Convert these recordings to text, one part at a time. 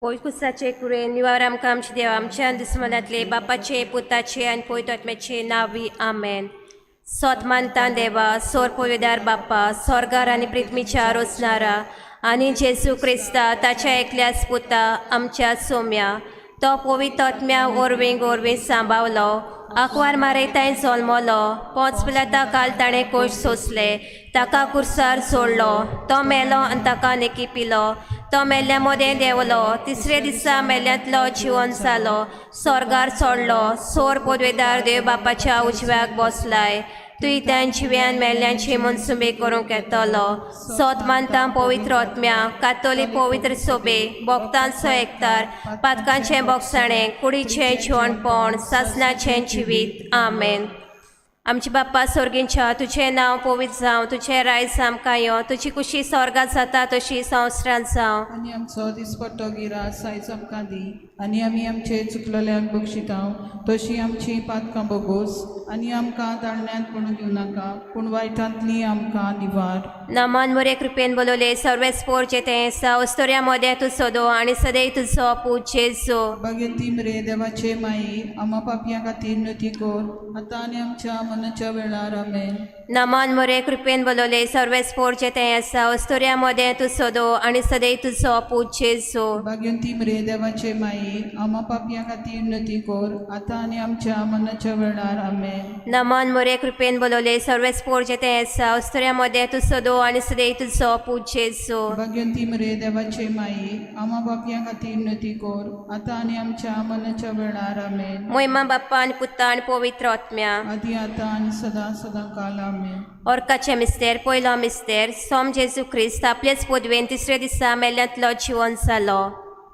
पोयकुसाचे कुरेन निवार आमकां आमचे देव आमच्या दिसमलांतले बापाचे पुताचे आनी पवित्र आत्म्याचे नावी आमेन. सोत मानता देवा सोर पविदार बापा स्वर्गार आनी पृथ्वीच्या रोसनारा आनी जेजू क्रिस्ता ताच्या एकल्याच पुता आमच्या सोम्या तो पवित्र आत्म्या ओरवीं सांबावलो आकवार मारे ताई जल्मलो 5 पिलाता काल ताणें कोश सोंसले ताका कुर्सार सोडलो तो मेलो आनी ताका नेकी पिलो तो मेल्ल्या मोदें देंवलो तिसरे दिसा मेल्ल्यांतलो जिवन जालो स्वर्गार चडलो सोर पदवेदार देव बापाच्या उजव्याक बसलाय तुई जिव्यान मेल्ल्यांची मनसुबे करूंक येतलो. सोत मानता पवित्र आत्म्या कातोलीक पवित्र सोबे भोगतांचो एकतार पातकांचें बोगसाणें कुडीचें जिवणपण सासणाचें जिवीत आमेन. आमचे बाप्पा स्वर्गींच्या तुझें नांव पवित्र जावं तुझें रायज आमकां यो तुजी कुशी स्वर्गांत जाता तशी संवसारांत जावं आनी आमचो दिसपट्टो गिरास आयज आमकां दी आनी आमी आमचे चुकलेल्यांक बक्षितांव तशी आमची पातकां बोगोस आनी आमकां दाळण्यांत पडूं दिवं नाका पूण वायटांतली आमकां निवार. नामान मोरे कृपेन बोलोले सर्वेस्पोर जेते अस्तोऱ्या मोदे तूं सोदो आनी सदैव तुजो पूज जेजू. भगवती मरे देवाचे माई आमा पापयां खातीर नती कोर आतां आनी आमच्या मनाच्या वेळार आमेन. नामान मोरे कृपेन बोलोले सर्वेस्पोर जेते अस्तोऱ्या मोदे तूं सोदो आनी सदैव तुजो पूज जेजू. भगवती मरे देवाचे माई आमा पापयां खातीर नती कोर आतां आनी आमच्या मनाच्या वेळार आमेन. नामान मोरे कृपेन बोलोले सर्वेस्पोर जेते अस्तोऱ्या मोदे तूं सोदो आनी सदैव तुजो पूज जेजू. भगवती मरे देवाचे माई आमा पापयां खातीर नती कोर आतां आनी आमच्या मनाच्या वेळार आमेन. मोहिमा बाप्पा आनी पुत्ता आनी पवित्र आत्म्या आदी आतां आनी सदां काल आमेन. ओर्काचे मिस्तेर पयलो मिस्तेर सोम जेजू क्रिस्त आपलेच पदवेन तिसरे दिसा मेल्ल्यांतलो जिवन जालो.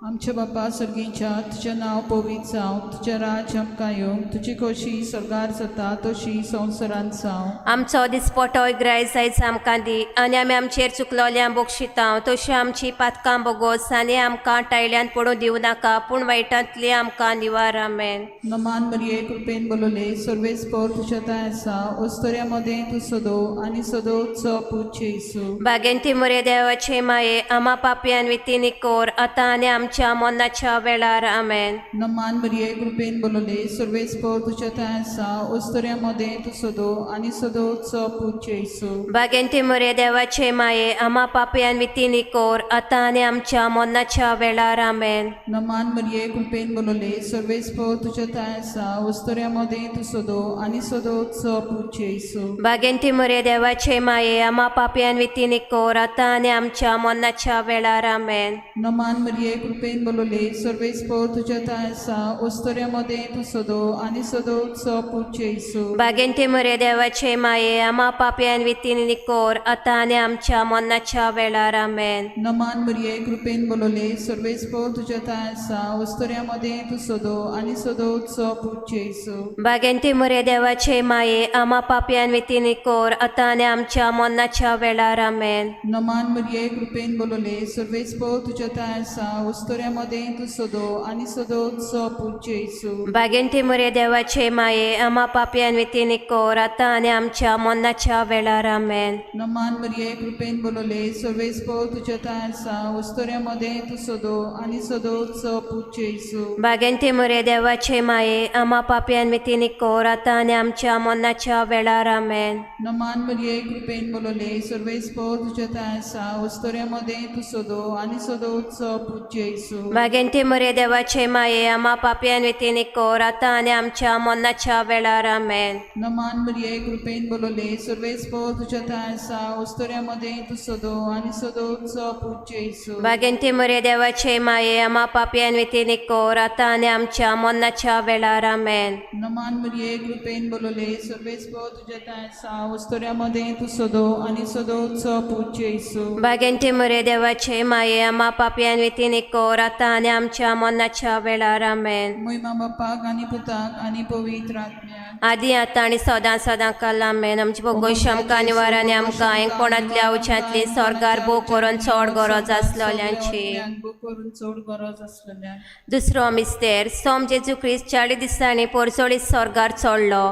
आमचे बापा सर्गीच्या तुजें नांव पवित्र जावं तुजें राज आमकां येवं तुजी खोशी स्वर्गार जाता तशी संवसारांत जावं. आमचो दिसपटो इग्रायज आयज आमकां दी आनी आमी आमचेर चुकलोल्यां बोगशितांव तशी आमची पातकां बोगोस आनी आमकां टायल्यान पडूं दिवं नाका पूण वायटांतली आमकां निवार आमेन. नमान मरिये कृपेन बोलोले सर्वेस्पोर तुज्या ताय आसा अस्तोऱ्या मदें तूं सोदो आनी सोदोचो पूज जेजू. बागेंती मोरे देवाचे माये आमा पापयान वितीनी कोर आतां आनी आमच्या मनाच्या वेळार आमेन. नमान मरिये कृपेन बोलोले सर्वेस्पोर तुज्या ताय आसा अस्तोऱ्या मदें तूं सोदो आनी सोदोचो पूज जेजू. बागेंती मोरे देवाचे माये आमा पापयान वितीनी कोर आतां आनी आमच्या मनाच्या वेळार आमेन. नमान मरिये कृपेन बोलोले सर्वेस्पोर तुज्या ताय आसा अस्तोऱ्या मदें तूं सोदो आनी सोदोचो पूज जेजू. बागेंती मोरे देवाचे माये आमा पापयान वितीनी कोर आतां आनी आमच्या मनाच्या वेळार आमेन. नमान मरिये कृपेन बोलोले सर्वेस्पोर तुज्या ताय आसा अस्तोऱ्या मदें तूं सोदो आनी सोदोचो पूज जेजू. बागेंती मोरे देवाचे माये आमा पापयान वितीनी कोर आतां आनी आमच्या मनाच्या वेळार आमेन. नमान मरिये कृपेन बोलोले सर्वेस्पोर तुज्या ताय आसा अस्तोऱ्या मदें तूं सोदो आनी सोदोचो पूज जेजू. बागेंती मोरे देवाचे माये आमा पापयान वितीनी कोर आतां आनी आमच्या मनाच्या वेळार आमेन. नमान मरिये कृपेन बोलोले सर्वेस्पोर तुज्या ताय आसा अस्तोऱ्या मदें तूं सोदो आनी सोदोचो पूज जेजू. बागेंती मोरे देवाचे माये आमा पापयान वितीनी कोर आतां आनी आमच्या मनाच्या वेळार आमेन. नमान मरिये कृपेन बोलोले सर्वेस्पोर तुज्या ताय आसा अस्तोऱ्या मदें तूं सोदो आनी सोदोचो पूज जेजू. बागेंती मोरे देवाचे माये आमा पापयान वितीनी कोर आतां आनी आमच्या मनाच्या वेळार आमेन. नमान मरिये कृपेन बोलोले सर्वेस्पोर तुज्या ताय आसा अस्तोऱ्या मदें तूं सोदो आनी सोदोचो पूज जेजू. बागेंती मोरे देवाचे माये आमा पापयान वितीनी कोर आतां आनी आमच्या मनाच्या वेळार आमेन. नमान मरिये कृपेन बोलोले सर्वेस्पोर तुज्या ताय आसा अस्तोऱ्या मदें तूं सोदो आनी सोदोचो पूज जेजू. बागेंती मोरे देवाचे माये आमा पापयान वितीनी कोर आतां आनी आमच्या मनाच्या वेळार आमेन. नमान मरिये कृपेन बोलोले सर्वेस्पोर तुज्या ताय आसा अस्तोऱ्या मदें तूं सोदो आनी सोदोचो पूज जेजू. बागेंती मोरे देवाचे माये आमा पापयान वितीनी कोर आतां आनी आमच्या मनाच्या वेळार आमेन. महिमा बापाक आनी पुताक आनी पवित्र आत्म्याक आदी आतां आनी सदां काल आमेन. आमची भोगोश आमकां निवार आनी आमकां कोणातल्या उच्यांतली स्वर्गार भोग करून चड गरज आसलेल्यांची. करून चड गरज आसलेल्या दुसरो मिस्तेर सोम जेजू क्रिस्त 40 दिसांनी पोरचोळीस स्वर्गार चडलो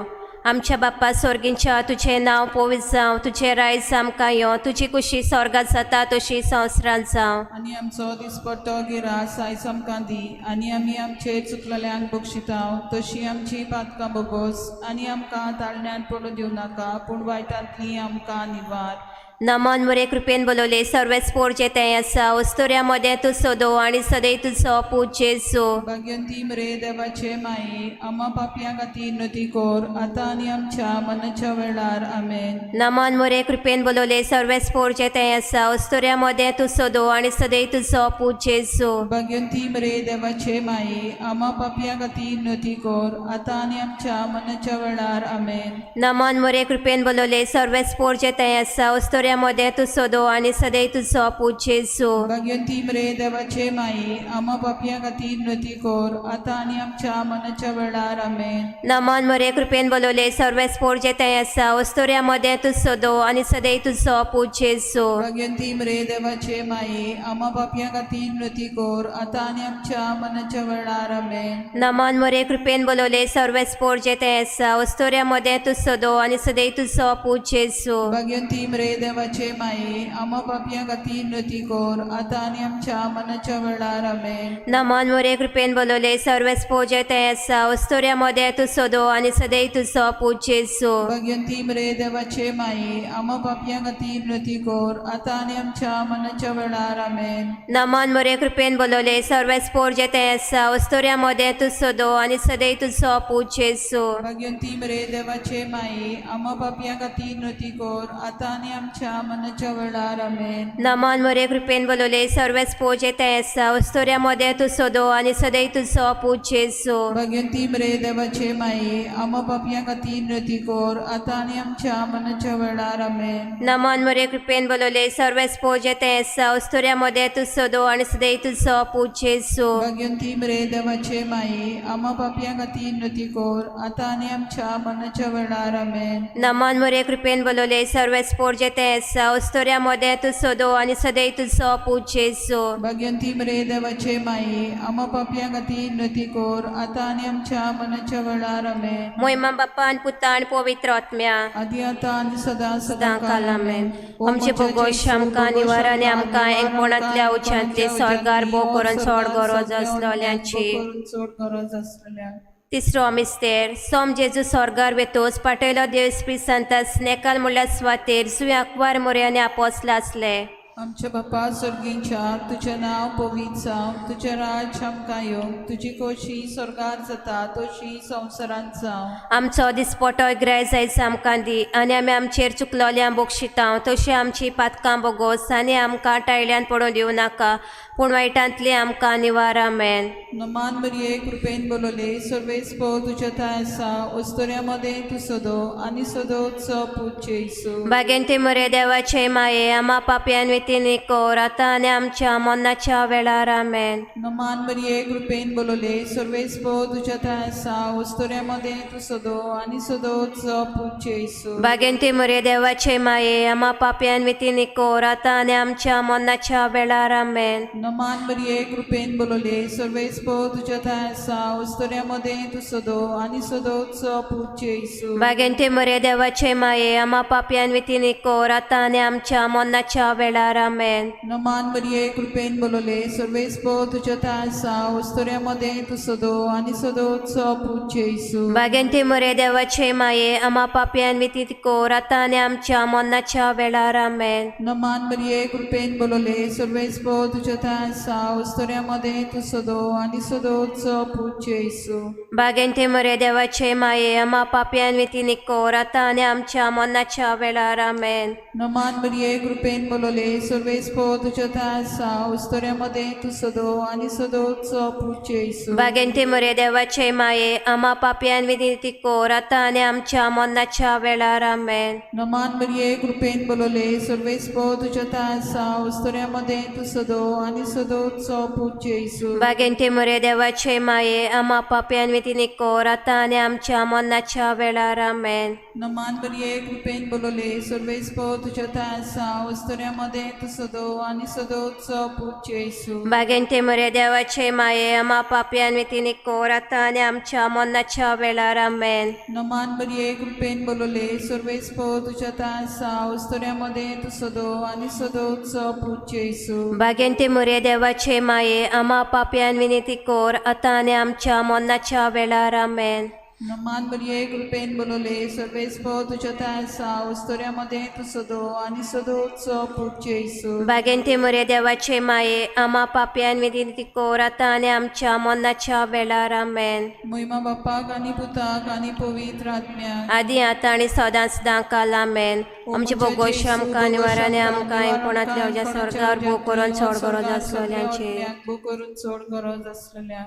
आमच्या बाप्पा स्वर्गींच्या तुझे नाव पवित्र जावं, तुझे रायज आमकां यो, तुझी कुशी स्वर्गात जाता तशी संवसारांत जावं. आनी आमचो दिसपट्टो गिरास आयज आमकां दी, आनी आमी आमचे चुकलेल्यांक बक्षितांव तशी आमची पातकां बोगोस, आनी आमकां ताळण्यांत पडूं दिवं नाका, पूण वायटांतली आमकां निवार. नमन मुरे कृपेन बोलवले सर्वेच पोरचे तें आसा, वस्तुऱ्यामध्ये तूं सोदो आनी सदैव तुजो पूज जेजू. भाग्यवंती मरे देवाचे माये, आम्हा पापयां खातीर नती कोर, आतां आनी आमच्या मनाच्या वेळार आमेन. नमन मुरे कृपेन बोलवले सर्वेच पोरचे तें आसा, वस्तुऱ्यामध्ये तूं सोदो आनी सदैव तुजो पूज जेजू. भाग्यवंती मरे देवाचे माये, आम्हा पापयां खातीर नती कोर, आतां आनी आमच्या मनाच्या वेळार आमेन. नमन मुरे कृपेन बोलवले सर्वेच पोरचे तें आसा, वस्तुऱ्यामध्ये तूं सोदो आनी सदैव तुजो पूज जेजू. भाग्यवंती मरे देवाचे माये, आम्हा पापयां खातीर नती कोर, आतां आनी आमच्या मनाच्या वेळार आमेन. नमन मुरे कृपेन बोलवले सर्वेच पोरचे तें आसा, वस्तुऱ्यामध्ये तूं सोदो आनी सदैव तुजो पूज जेजू. भाग्यवंती मरे देवाचे माये, आम्हा पापयां खातीर नती कोर, आतां आनी आमच्या मनाच्या वेळार आमेन. नमन मुरे कृपेन बोलवले सर्वेच पोरचे तें आसा, वस्तुऱ्यामध्ये तूं सोदो आनी सदैव तुजो पूज जेजू. भाग्यवंती मरे देवाचे माये, आम्हा पापयां खातीर नती कोर, आतां आनी आमच्या मनाच्या वेळार आमेन. नमन मुरे कृपेन बोलवले सर्वेच पोरचे तें आसा, वस्तुऱ्यामध्ये तूं सोदो आनी सदैव तुजो पूज जेजू. भाग्यवंती मरे देवाचे माये, आम्हा पापयां खातीर नती कोर, आतां आनी आमच्या मनाच्या वेळार आमेन. नमन मुरे कृपेन बोलवले सर्वेच पोरचे तें आसा, वस्तुऱ्यामध्ये तूं सोदो आनी सदैव तुजो पूज जेजू. भाग्यवंती मरे देवाचे माये, आम्हा पापयां खातीर नती कोर, आतां आनी आमच्या मनाच्या वेळार आमेन. नमन मुरे कृपेन बोलवले सर्वेच पोरचे तें आसा, वस्तुऱ्यामध्ये तूं सोदो आनी सदैव तुजो पूज जेजू. भाग्यवंती मरे देवाचे माये, आम्हा पापयां खातीर नती कोर, आतां आनी आमच्या मनाच्या वेळार आमेन. नमन मुरे कृपेन बोलवले सर्वेच पोरचे तें आसा, वस्तुऱ्यामध्ये तूं सोदो आनी सदैव तुजो पूज जेजू. भाग्यवंती मरे देवाचे माये, आम्हा पापयां खातीर नती कोर, आतां आनी आमच्या मनाच्या वेळार आमेन. नमन मुरे कृपेन बोलवले सर्वेच पोरचे तें आसा, वस्तुऱ्यामध्ये तूं सोदो आनी सदैव तुजो पूज जेजू. भाग्यवंती मरे देवाचे माये, आम्हा पापयां खातीर नती कोर, आतां आनी आमच्या मनाच्या वेळार आमेन. मोहिमा बाप्पा आनी पुता आनी पवित्र आत्म्या आदी आतां आनी सदां सदां काल आमेन. आमचे भोगोश आमकां निवार आनी आमकां एंगपणांतल्या उच्यांतले स्वर्गार भोव करून सोड गरज आसलेल्यांची. चड गरज आसलेल्या. तिसरो मिस्तेर सोम जेजू स्वर्गार वेतोच पाटयलो देव स्पी संतास नेकाल म्हणल्यार स्वातेर सुय आकवार मोरे आनी आपोसला आसले. आमच्या बापा सर्गींच्या, तुझें नांव पवित्र जावं, तुझें राज आमकां येवं, तुजी खोशी स्वर्गार जाता तशी संवसारांत जावं. आमचो दिसपटो ग्रायज आयज आमकां दी, आनी आमी आमचेर चुकलोल्यांक बक्षितांव तशी आमची पातकां बोगोस, आनी आमकां टायल्यान पडूं दिवं नाका, पूण वायटांतली आमकां निवार आमेन. नमान मरिये कृपेन बोलवले सर्वेस पो तुझ्या थंय आसा, वस्तुऱ्या मदें तूं सोदो आनी सोदोचो पूज जेजू. बागेन ते मरे देवाचे माये, आमा पापयान वेतीन कोर, आतां आनी आमच्या मरणाच्या वेळार आमेन. नमान मरिये कृपेन बोलवले सर्वेस पो तुझ्या थंय आसा, वस्तुऱ्या मदें तूं सोदो आनी सोदोचो पूज जेजू. बागेन ते मरे देवाचे माये, आमा पापयान वेतीन कोर, आतां आनी आमच्या मरणाच्या वेळार आमेन. नमान मरिये कृपेन बोलवले सर्वेस पो तुझ्या थंय आसा, वस्तुऱ्या मदें तूं सोदो आनी सोदोचो पूज जेजू. बागेन ते मरे देवाचे माये, आमा पापयान वेतीन कोर, आतां आनी आमच्या मरणाच्या वेळार आमेन. नमान मरिये कृपेन बोलवले सर्वेस पो तुझ्या थंय आसा, वस्तुऱ्या मदें तूं सोदो आनी सोदोचो पूज जेजू. बागेन ते मरे देवाचे माये, आमा पापयान वेतीन कोर, आतां आनी आमच्या मरणाच्या वेळार आमेन. नमान मरिये कृपेन बोलवले सर्वेस पो तुझ्या थंय आसा, वस्तुऱ्या मदें तूं सोदो आनी सोदोचो पूज जेजू. बागेन ते मरे देवाचे माये, आमा पापयान वेतीन कोर, आतां आनी आमच्या मरणाच्या वेळार आमेन. नमान मरिये कृपेन बोलवले सर्वेस पो तुझ्या थंय आसा, वस्तुऱ्या मदें तूं सोदो आनी सोदोचो पूज जेजू. बागेन ते मरे देवाचे माये, आमा पापयान वेतीन कोर, आतां आनी आमच्या मरणाच्या वेळार आमेन. नमान मरिये कृपेन बोलवले सर्वेस पो तुझ्या थंय आसा, वस्तुऱ्या मदें तूं सोदो आनी सोदोचो पूज जेजू. बागेन ते मरे देवाचे माये, आमा पापयान वेतीन कोर, आतां आनी आमच्या मरणाच्या वेळार आमेन. नमान बरये कृपेन बोलोले सर्वेस पो तुझ्या तासा वस्तुऱ्यामध्ये तू सदो आणि सदोत्सव पूज्य येसू बागेन ते मरे देवाचे माये आम्हा पापियान तिने कोर आता आणि आमच्या मरणाच्या वेळार आमेन. नमान बरये कृपेन बोलोले सर्वेस पो तुझ्या तासा वस्तुऱ्यामध्ये तू सदो आणि सदोत्सव पूज्य येसू बागेन ते मरे देवाचे माये आम्हा पापियान विनंती कोर आता आणि आमच्या मरणाच्या वेळार आमेन. नमान बरये कृपेन बोलोले सर्वेस पो तुझ्या तासा वस्तुऱ्यामध्ये तू सदो आणि सदोत्सव पूज्य येसू बागेन ते मरे देवाचे माये आम्हा पापियान विनंती कोर आता आणि आमच्या मरणाच्या वेळार आमेन. महिमा बापाक आणि पुताक आणि पवित्र आत्म्याक आदी आता आणि सदांच दांकाल आमेन. आमचे बोगोश आमकां निवाराने आमकां कोणातल्या वजा स्वर्गार भोग करून सोड गरज आसलेल्यांचे भोग करून सोड गरज असलेल्या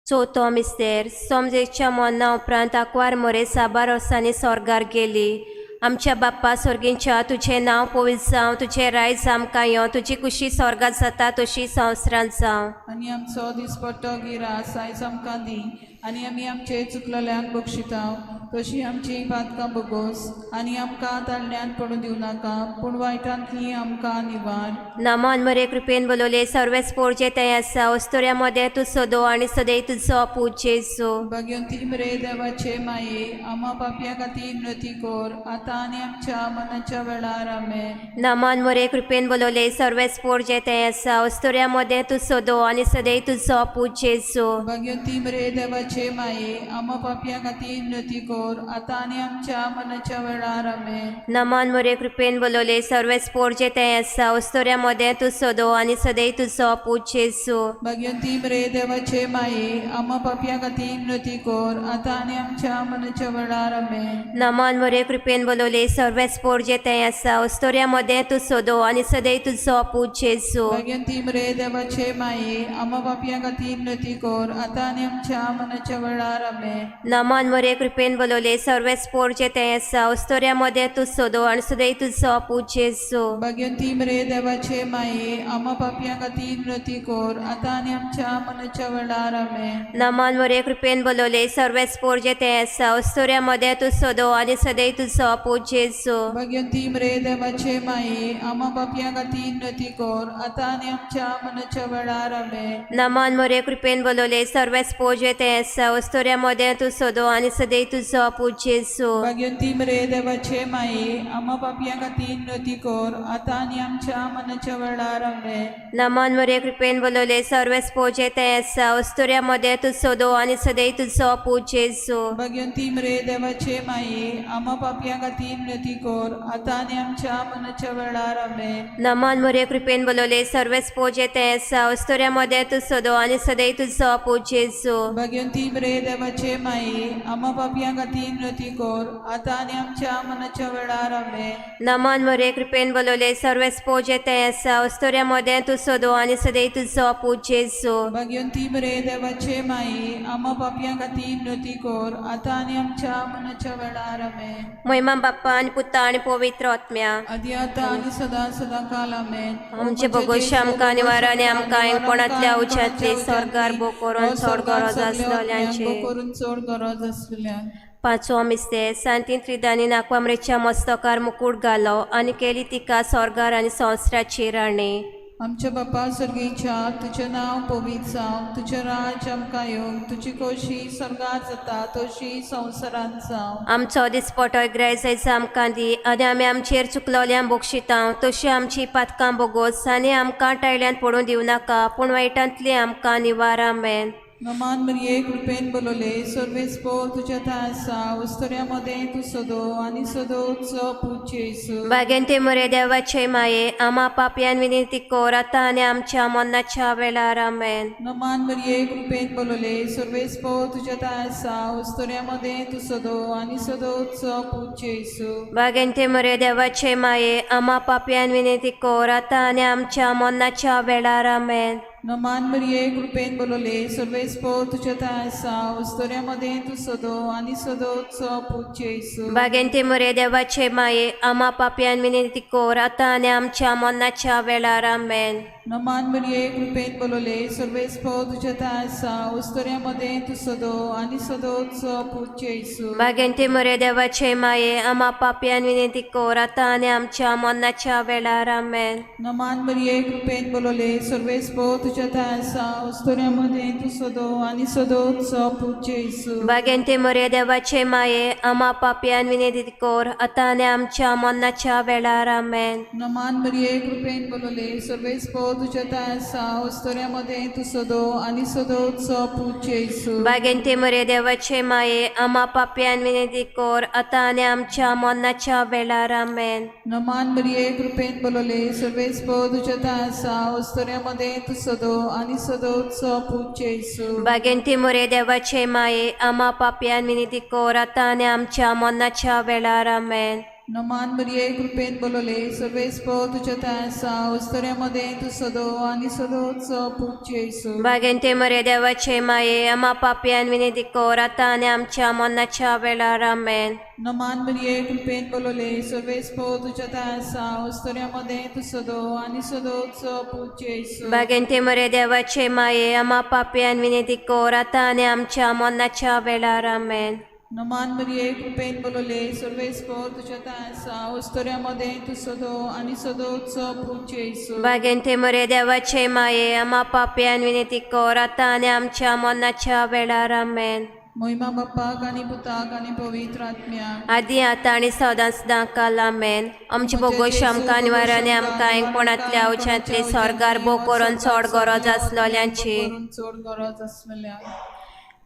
चवथो मिस्तेर समजेच्या मरना उपरांत आकवार मरे साबार वर्सांनी स्वर्गार गेली. आमच्या बाप्पा स्वर्गींच्या तुझे नाव पवित्र जावं, तुझे रायज आमकां यो, तुजी कुशी स्वर्गात जाता तशी संवसारांत जावं. आणि आमचो दिसपट्टो गिरा सायज आमकां दी आणि आमी आमचे चुकलेल्यांक बक्षिताव तशी आमची पातकां बगोस आणि आमकां ताळण्यांत पडूं दिवं नाका पूण वायटांतली आमकां निवार. नामान मरे कृपेन बोलोले सर्वेस पोरजे ते आसा वस्तुऱ्यामध्ये तू सदो आणि सदैव तुझो पूज्य येसू. भाग्यवंती मरे देवाचे माये आम्हा पापया खातीर विनंती कोर आता आणि आमच्या मनाच्या वेळार आमेन. नामान मरे कृपेन बोलोले सर्वेस पोरजे ते आसा वस्तुऱ्यामध्ये तू सदो आणि सदैव तुझो पूज्य येसू. भाग्यवंती मरे देवाचे माये आम्हा पापया खातीर विनंती कोर आता आणि आमच्या मनाच्या वेळार आमेन. नामान मरे कृपेन बोलोले सर्वेस पोरजे ते आसा वस्तुऱ्यामध्ये तू सदो आणि सदैव तुझो पूज्य येसू. भाग्यवंती मरे देवाचे माये आम्हा पापया खातीर विनंती कोर आता आणि आमच्या मनाच्या वेळार आमेन. नामान मरे कृपेन बोलोले सर्वेस पोरजे ते आसा वस्तुऱ्यामध्ये तू सदो आणि सदैव तुझो पूज्य येसू. भाग्यवंती मरे देवाचे माये आम्हा पापया खातीर विनंती कोर आता आणि आमच्या मनाच्या वेळार आमेन. नामान मरे कृपेन बोलोले सर्वेस पोरजे ते आसा वस्तुऱ्यामध्ये तू सदो आणि सदैव तुझो पूज्य येसू. भाग्यवंती मरे देवाचे माये आम्हा पापया खातीर विनंती कोर आता आणि आमच्या मनाच्या वेळार आमेन. नामान मरे कृपेन बोलोले सर्वेस पोरजे ते आसा वस्तुऱ्यामध्ये तू सदो आणि सदैव तुझो पूज्य येसू. भाग्यवंती मरे देवाचे माये आम्हा पापया खातीर विनंती कोर आता आणि आमच्या मनाच्या वेळार आमेन. नामान मरे कृपेन बोलोले सर्वेस पोरजे ते आसा वस्तुऱ्यामध्ये तू सदो आणि सदैव तुझो पूज्य येसू. भाग्यवंती मरे देवाचे माये आम्हा पापया खातीर विनंती कोर आता आणि आमच्या मनाच्या वेळार आमेन. नामान मरे कृपेन बोलोले सर्वेस पोरजे ते आसा वस्तुऱ्यामध्ये तू सदो आणि सदैव तुझो पूज्य येसू. भाग्यवंती मरे देवाचे माये आम्हा पापया खातीर विनंती कोर आता आणि आमच्या मनाच्या वेळार आमेन. नामान मरे कृपेन बोलोले सर्वेस पोरजे ते आसा वस्तुऱ्यामध्ये तू सदो आणि सदैव तुझो पूज्य येसू. भाग्यवंती मरे देवाचे माये आम्हा पापया खातीर विनंती कोर आता आणि आमच्या मनाच्या वेळार आमेन. नामान मरे कृपेन बोलोले सर्वेस पोरजे ते आसा वस्तुऱ्यामध्ये तू सदो आणि सदैव तुझो पूज्य येसू. भाग्यवंती मरे देवाचे माये आम्हा पापया खातीर विनंती कोर आता आणि आमच्या मनाच्या वेळार आमेन. महिमा बाप्पा आणि पुता आणि पवित्र आत्म्या आदी आता आणि सदा सदा काल आमेन. आमचे भगोश आमकां निवाराने आमकां कोणातल्या उच्चातले स्वर्गार भोग करून सोड गरज आसलेल्यांचे करून सोड गरज असलेल्या पांचवो मिस्ते सांतीन त्रिदानी नाकवामरेच्या मस्तकार मुकुट घालो आणि केली तिका स्वर्गार आणि संवसाराची राणी. आमच्या बापा सर्गीच्या तुझें नाव पवित्र जावं, तुझें राज आमकां येवं, तुजी खोशी स्वर्गात जाता तशी संवसारांत जावं. आमचो दिसपटो ग्रायज आमकां दी आनी आमी आमचेर चुकलोल्यांक बक्षितां तशी आमची पातकां बोगोस आनी आमकां टायल्यांत पडूं दिवं नाका पूण वायटांतली आमकां निवार आमेन. नमान मरिये कृपेन बोलोले सर्वेस पो तुझ्या तासा वस्तुऱ्यामध्ये तू सदो आणि सदोत्सव पूज्य येसू. बागेन ते मरे देवाचे माये आम्हा पापयान विनंती कोर आता आणि आमच्या मरणाच्या वेळार आमेन. नमान मरिये कृपेन बोलोले सर्वेस पो तुझ्या तासा वस्तुऱ्यामध्ये तू सदो आणि सदोत्सव पूज्य येसू. बागेन ते मरे देवाचे माये आम्हा पापयान विनंती कोर आता आणि आमच्या मरणाच्या वेळार आमेन. नमान मरिये कृपेन बोलोले सर्वेस पो तुझ्या तासा वस्तुऱ्यामध्ये तू सदो आणि सदोत्सव पूज्य येसू. बागेन ते मरे देवाचे माये आम्हा पापयान विनंती कोर आता आणि आमच्या मरणाच्या वेळार आमेन. नमान मरिये कृपेन बोलले सर्वेस तुझ्या आसा उस्तऱ्यामध्ये तू सदो आणि सदोच पूज्य येसू भाग्यंती मरे देवाचे माये आम्हा पापियान विनंती कोर आता आणि आमच्या मरणाच्या वेळार आमेन. नमान मरिये कृपेन बोलले सर्वेस तुझ्या आसा उस्तऱ्यामध्ये तू सदो आणि सदोच पूज्य येसू भाग्यंती मरे देवाचे माये आम्हा पापियान विनंती कोर आता आणि आमच्या मरणाच्या वेळार आमेन. नमान मरिये कृपेन बोलले सर्वेस तुझ्या आसा उस्तऱ्यामध्ये तू सदो आणि सदोच पूज्य येसू भाग्यंती मरे देवाचे माये आम्हा पापियान विनंती कोर आता आणि आमच्या मरणाच्या वेळार आमेन. नमान मरिये कृपेन बोलले सर्वेस तुझ्या आसा उस्तऱ्यामध्ये तू सदो आणि सदोच पूज्य येसू भाग्यंती मरे देवाचे माये आम्हा पापियान विनंती कोर आता आणि आमच्या मरणाच्या वेळार आमेन. नमान मरिये कृपेन बोलले सर्वेस तुझ्या आसा उस्तऱ्यामध्ये तू सदो आणि सदोच पूज्य येसू भाग्यंती मरे देवाचे माये आम्हा पापियान विनंती कोर आता आणि आमच्या मरणाच्या वेळार आमेन. नमान मरिये कृपेन बोलले सर्वेस तुझ्या आसा उस्तऱ्यामध्ये तू सदो आणि सदोच पूज्य येसू भाग्यंती मरे देवाचे माये आम्हा पापियान विनंती कोर आता आणि आमच्या मरणाच्या वेळार आमेन. नमान मरिये कृपेन बोलले सर्वेस तुझ्या आसा उस्तऱ्यामध्ये तू सदो आणि सदोच पूज्य येसू भाग्यंती मरे देवाचे माये आम्हा पापियान विनंती कोर आता आणि आमच्या मरणाच्या वेळार आमेन. महिमा बाप्पाक आणि पुताक आणि पवित्र आत्म्याक आदी आता आणि सदां सदां काल आमेन. आमचे बोगोश आमकां निवाराने आमकां ऐकपणातल्या अवचांतले स्वर्गार भोव करून चड गरज आसलोल्यांची करून चड गरज आसलेल्या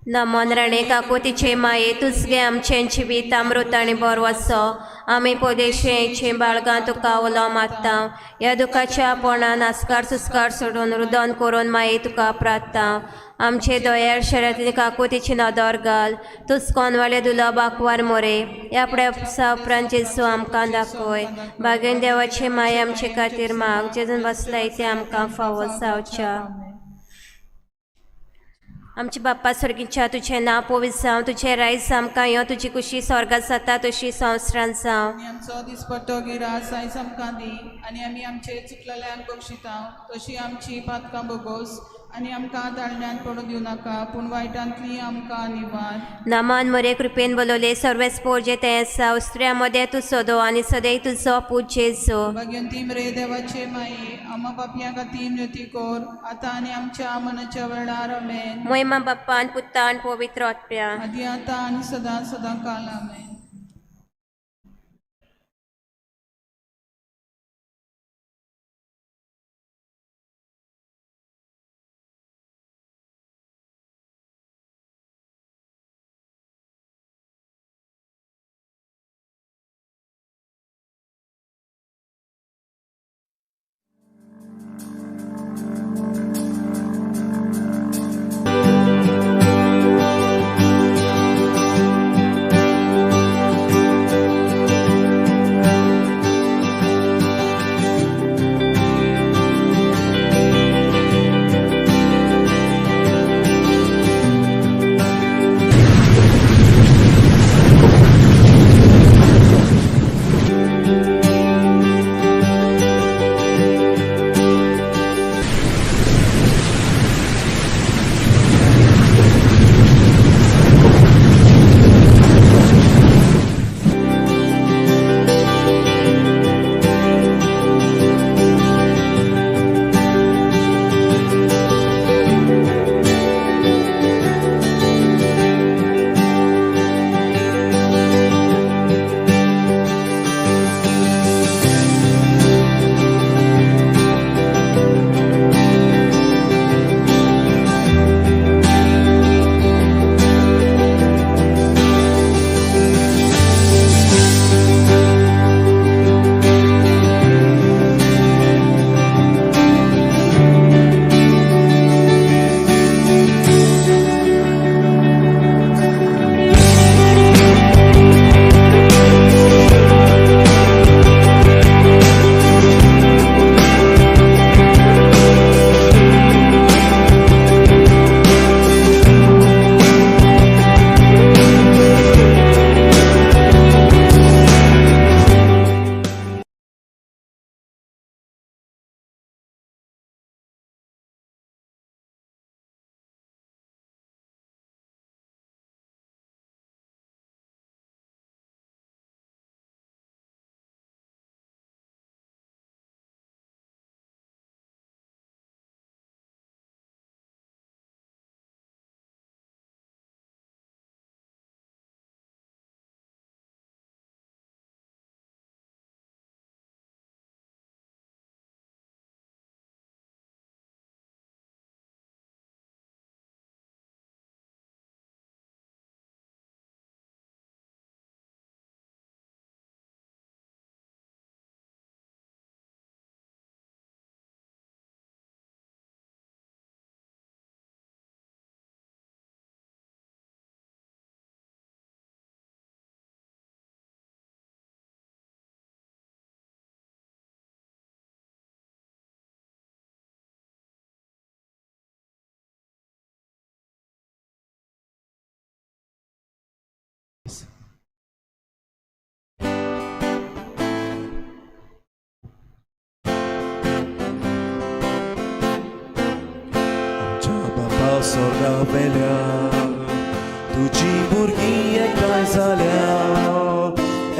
नमन राणे काकोतीचे माये तुसगे आमचे जिवीत अमृत आणि बरो आसो. आमी पोदेशेचे बाळगां तुका उलो मागता. ह्या दुखाच्या पोणान आस्कार सुस्कार सोडून रुदन करून माये तुका प्रार्थना. आमचे दोयार शर्यतीन काकोतीची नदर घाल. तुस कोनवाळे दुलो बाकवार मोरे ह्या उपरांत जेजू आमकां दाखय. भागेन देवाचे माये आमचे खातीर माग जेजून बसलाय ते आमकां फावो जावच्या. आमचे बाप्पा स्वर्गीच्या तुझें नांव पवित्र जावं. तुझें रायज आमकां यो तुजी कुशी स्वर्गात जाता तशी संवसारांत जावं. आणि आमचो दिसपट्टो गिरास आयज आमकां दी आनी आमी आमचे चुकलेल्यांक बक्षिता तशी आमची पातकां बोगोस आनी आमकां ताळण्यान पडूं दिवं नाका पूण वायटांतली आमकां निवार. नामान मरे कृपेन बोलवले सर्वेस पोरजे ते आसा उस्त्र्यामध्ये तूं सोदो आनी सदैव तुजो पूज्य येसू. भगवंती मरे देवाचे माये आम्हा पापयां खातीर विनंती कोर आतां आनी आमच्या मनाच्या वेळार आमेन. महिमा बाप्पान पुत्तान पवित्र आत्म्या आदी आतां आनी सदां सदां काल आमेन. सोर्गा वेल्या तुझी भुरगीं एकठांय जाल्या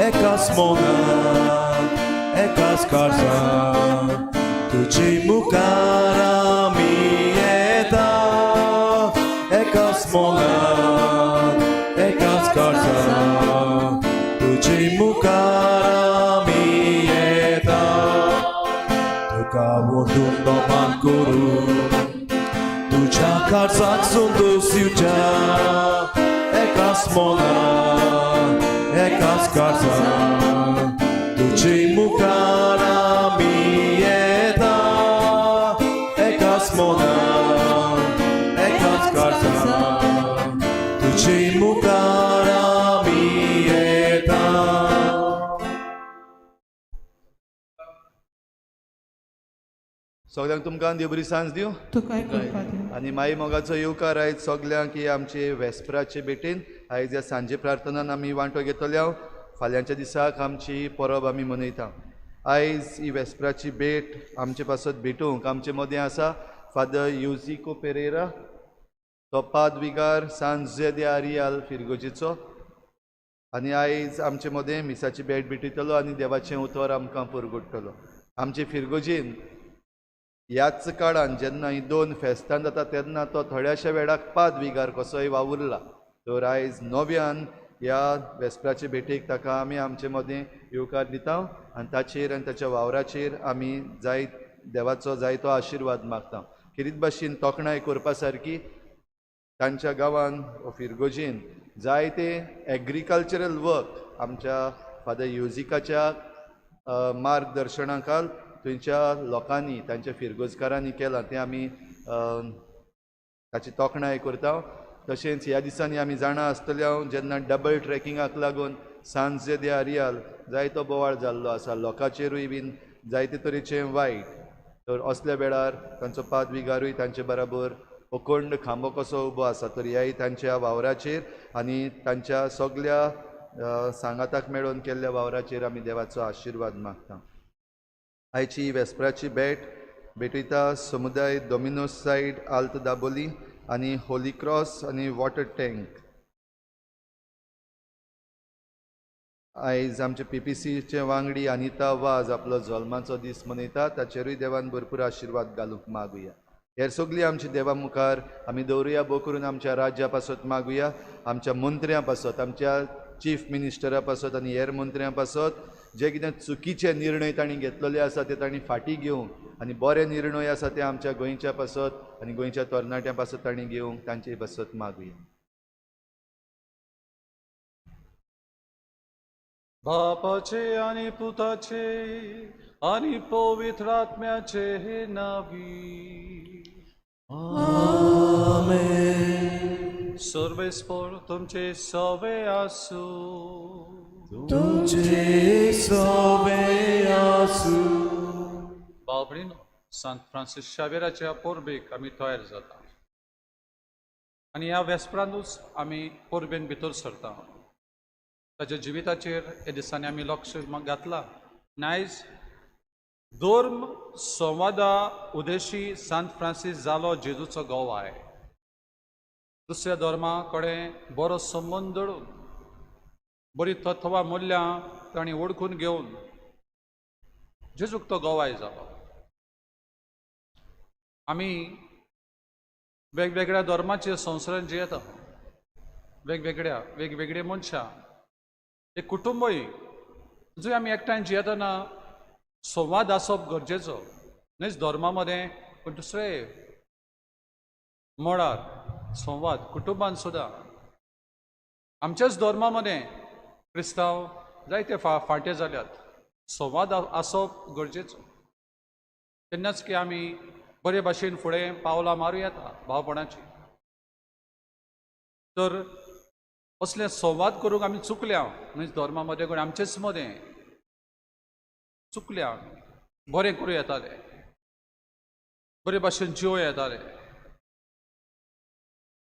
एकाच मोगान एकाच काळजान तुझी मुखार आमी येता एकाच मोगान एकाच काळजान तुझी मुखार आमी येता तुका वोटून दोमान करून तुझ्या काळजाक सोदूस दिवच्या एकाच मोगान एकाच काळजान तुझी मुखार आमी येता एकाच मोगान एकाच काळजान तुझी मुखार आमी येता. सगळ्यांक तुमकां देव बरी सांज दिवं तुकाय कृपा दिवं. आनी माई मोगाचो येवकार आयज सगल्यांक ही आमचे वेस्पराचे भेटेन आयज ह्या सांजे प्रार्थनान आमी वांटो घेतले हांव फाल्यांच्या दिसाक आमची परब आमी मनयता. आयज ही वेस्पराची भेट आमचे पासत भेटूंक आमचे मदें आसा फादर युजिको पेरेरा तो पादविगार सान जोसे de आरियाल फिरगोजीचो आनी आयज आमचे मदें मिसाची भेट भेटयतलो आनी देवाचें उतर आमकां पुरगुडटलो. आमचे फिरगोजीन ह्याच काळान जेन्ना ही दोन फेस्तां जाता तेन्ना तो थोड्याशा वेळाक पादविगार कसोय वावुरला. तर आयज नव्यान ह्या वेस्पराचे भेटेक ताका आमी आमचे मदें येवकार दिता आनी ताचेर आनी ताच्या वावराचेर आमी देवाचो जायतो आशिर्वाद मागता. किरीत भाशेन तोखणाय करपा सारकी तांच्या गांवान फिरगोजीन जायते एग्रीकल्चरल वर्क आमच्या फादर युजिकाच्या मार्गदर्शना खाल थंयच्या लोकांनी तांच्या फिरगोजकारांनी केलां तें आमी ताची तोखणाय करता. तशेंच ह्या दिसांनी आमी जाणा आसतले हांव जेन्ना डबल ट्रेकिंगाक लागून सान जोसे de आरियाल जायतो बोवाळ जाल्लो आसा लोकांचेरूय बीन जायते तरेचें वायट. तर असल्या वेळार तांचो पादविगारूय तांचे बराबर अखंड खांबो कसो उबो आसा. तर ह्याय तांच्या वावराचेर आनी तांच्या सगल्या सांगाताक मेळोवन केल्ल्या वावराचेर आमी देवाचो आशिर्वाद मागता. आयची वेस्पराची भेटयता समुदाय डॉमिनोस सायड आल्त दाबोली आनी होली क्रॉस आनी वॉटर टँक. आयज आमचे PPCचे वांगडी अनिता वाज आपलो जल्माचो दीस मनयता. ताचेरूय देवान भरपूर आशिर्वाद घालूंक मागुया. हेर सगळीं आमची देवा मुखार आमी दवरुया भोव करून आमच्या राज्या पासत मागुया आमच्या मंत्र्यां पासत आमच्या चीफ मिनिस्टरा पासत आनी हेर मंत्र्यां पासत जे कितें चुकीचे निर्णय तांणी घेतलेले आसा ते तांणी फाटीं घेवंक आनी बरे निर्णय आसा ते आमच्या गोंयच्या पासत आनी गोंयच्या तरणाट्यां पासत तांणी घेवंक तांचे पासत मागुया. बापाचे आनी पुताचे आनी पवित्र आत्म्याचे नावी आमेन. सर्वेस्पर तुमचे सवे आसू तुझे सवे आसू. बाबडीनो सांत फ्रांसीस शावेराच्या परबेक आमी तयार जाता आनी ह्या वेस्परांतूच आमी परबेन भितर सरता. ताच्या जिविताचेर हे दिसांनी आमी लक्ष घातलां. आयज धर्म संवादा उदेशी सांत फ्रांसीस जालो जेजूचो गोवाय. दुसऱ्या धर्मा कडेन बरो संबंद दवरून बरी तत्वां मूल्यां तांणी ओळखून घेवन जेजूक तो गोवाय जालो. आमी वेगवेगळ्या धर्माचे संवसारांत जियेता. वेगवेगळे मनशां एक कुटुंबय जंय आमी एकठांय जियेतना संवाद आसप गरजेचो न्हयच धर्मा मदें पूण दुसरे मळार संवाद कुटुंबान सुद्दां आमच्याच धर्मा मदें क्रिस्तांव जायते फाटे जाल्यात. संवाद आसप गरजेचो तेन्नाच की आमी बरे भाशेन फुडें पावलां मारूं येता भावपणाची. तर असले संवाद करूंक आमी चुकल्या न्हयच धर्मा मदें कोण आमचेच मदें चुकल्या. बरें करूं येताले बरे भाशेन जिवूं येताले.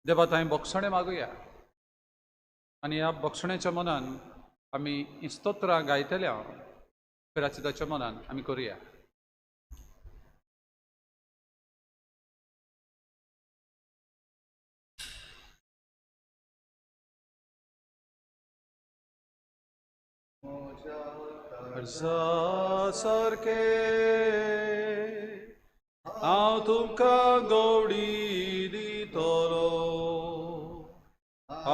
देवा थंय बक्षणे मागुया आनी ह्या बक्षणेच्या मनान आमी स्तोत्रां गायतल्या पिराचिताच्या मनान आमी करुया. कर्जा सारके हांव तुमकां गवडी दितलो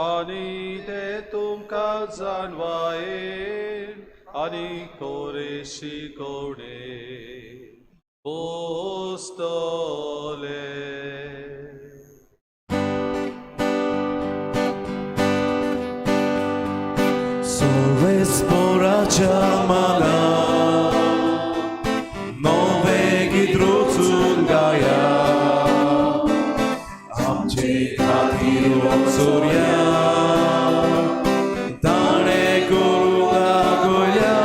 आनी ते तुमकां जाणवायेन आनी कोरेशी Gawde पोस्तले Słowa mala nowegi drucun gaja amcie katiru surya dane gurula goya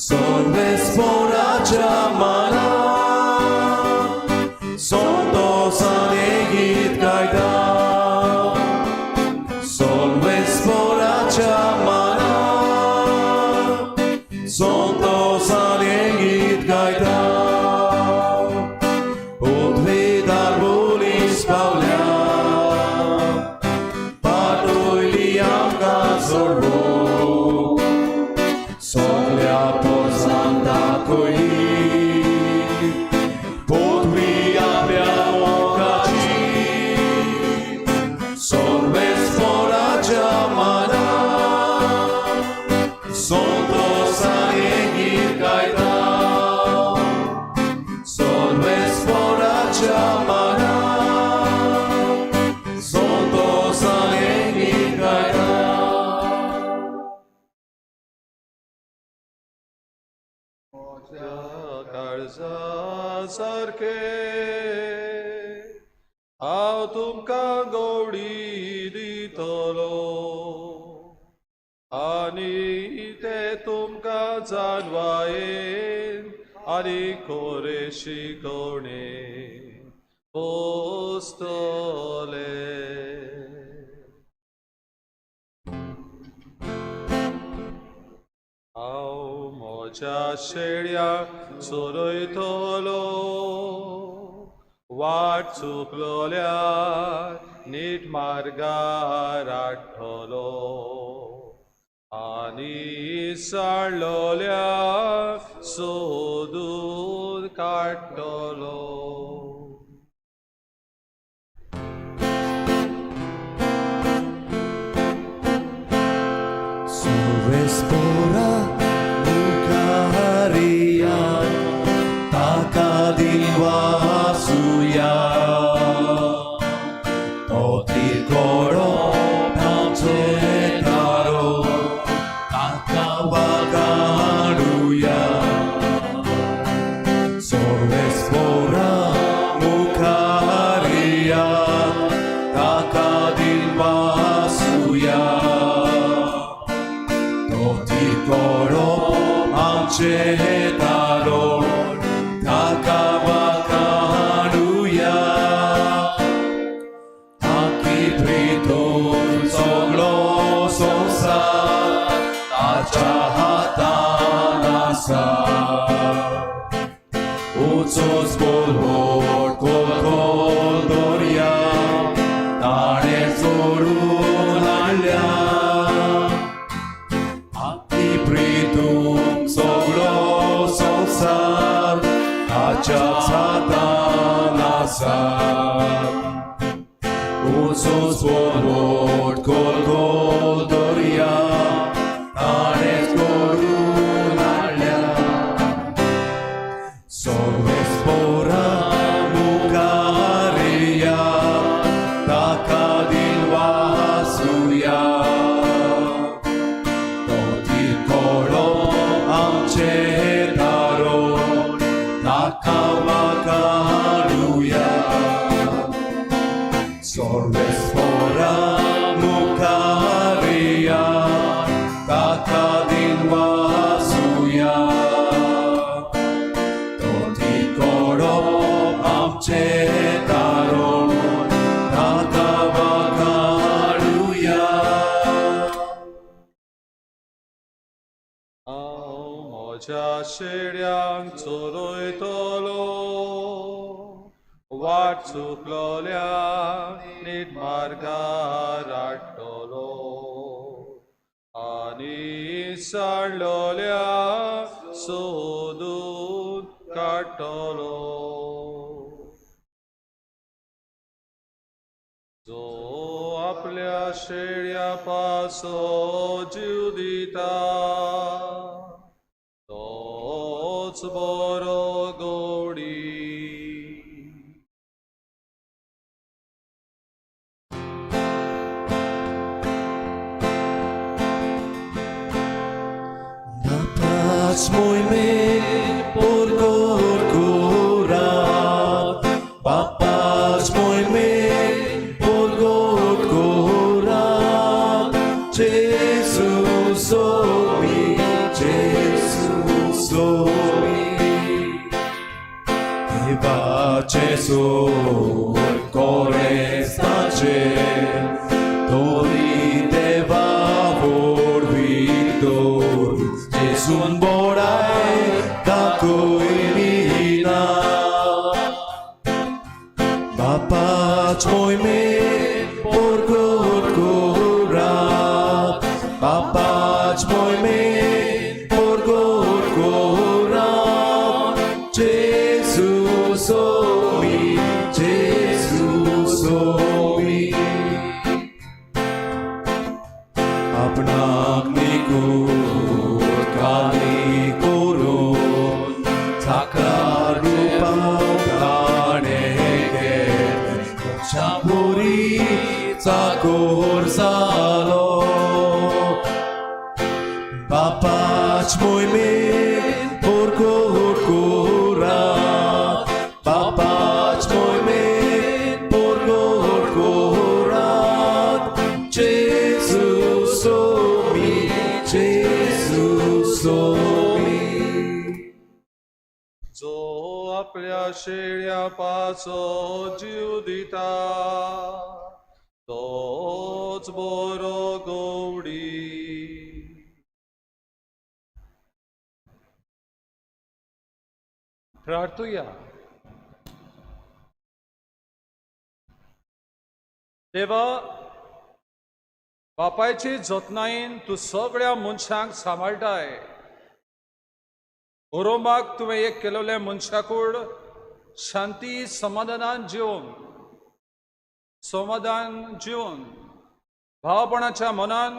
sorbe sporaja mala sondo sanegit gaida sorbe sporaja mala sondo sanegit gaida odvidar boli spavlja padoj liam gazorbo soglja poznanda koji podvija bjamo kači sorbe sporađa mana sondo sanegit gaida sorbe sporađa mana sondo sanegit gaida कर्जा सारके हांव तुमकां गवडी दितलो आनी ते तुमकां जाणवायेन आनी कोरेशी गवणे पोस्तले हांव म्हज्या शेळ्याक चोरयतलो वाट चुकलोल्यार नीट मार्गार हाडटलो आनी साळलोल्यार सोदून काडटलो Sovespora Bukaria Takadilwa suya Toti koro Tamce karo Takawagaruya Sovespora Bukaria Takadilwa suya Koro amche taro takabakaruya Aki prito soglo sosa Tachahatanasa Utsos bolhor kol doria Tane sorunalya Pritum soglo sosar Achak satanasar Usos volvort kol doria Anes korunalya Sorvespora mukaria Takadilwa suya amche taro takawakaruya sorvespora mukaria takadinwa suya toti koro amche taro takawakaruya म्हज्या शेळ्यांक चोरयतलो वाट चुकलोल्याक नीट मार्गार हाडटलो आनी आनी साळलोल्या सोदून काडटलो जो आपल्या शेळ्या पासो जीव दिता तोच बरो गोडी Papa's mój my por gorgóra. Papa's mój my por gorgóra. Jezusowi, Jezusowi. Chyba Jezu core stacie, to lideva vorvidor. Jesun borai kako imina. Papa's mój my por gorgóra. Papa's mój my por gorgóra. Jezusowi, Jezusowi. आपणाक निकूल काली करून ताका रुपांव ताणें घेतलें मोक्षा बोरी चाकोर जालो बापाच मोहिमेन por gorgóra बापाच मोहिमेन por gorgóra Jezusowi, Jezusowi. जो आपल्या शेळ्या पासो जीव दिता तोच बरो गोडी प्रार्थुया देवा बापायची जतनायेन तूं सगळ्या मनशांक सांबाळटाय ओरोमाक तुवें एक केलोले मनशाकूड शांती समाधान जिवन भावपणाच्या मनान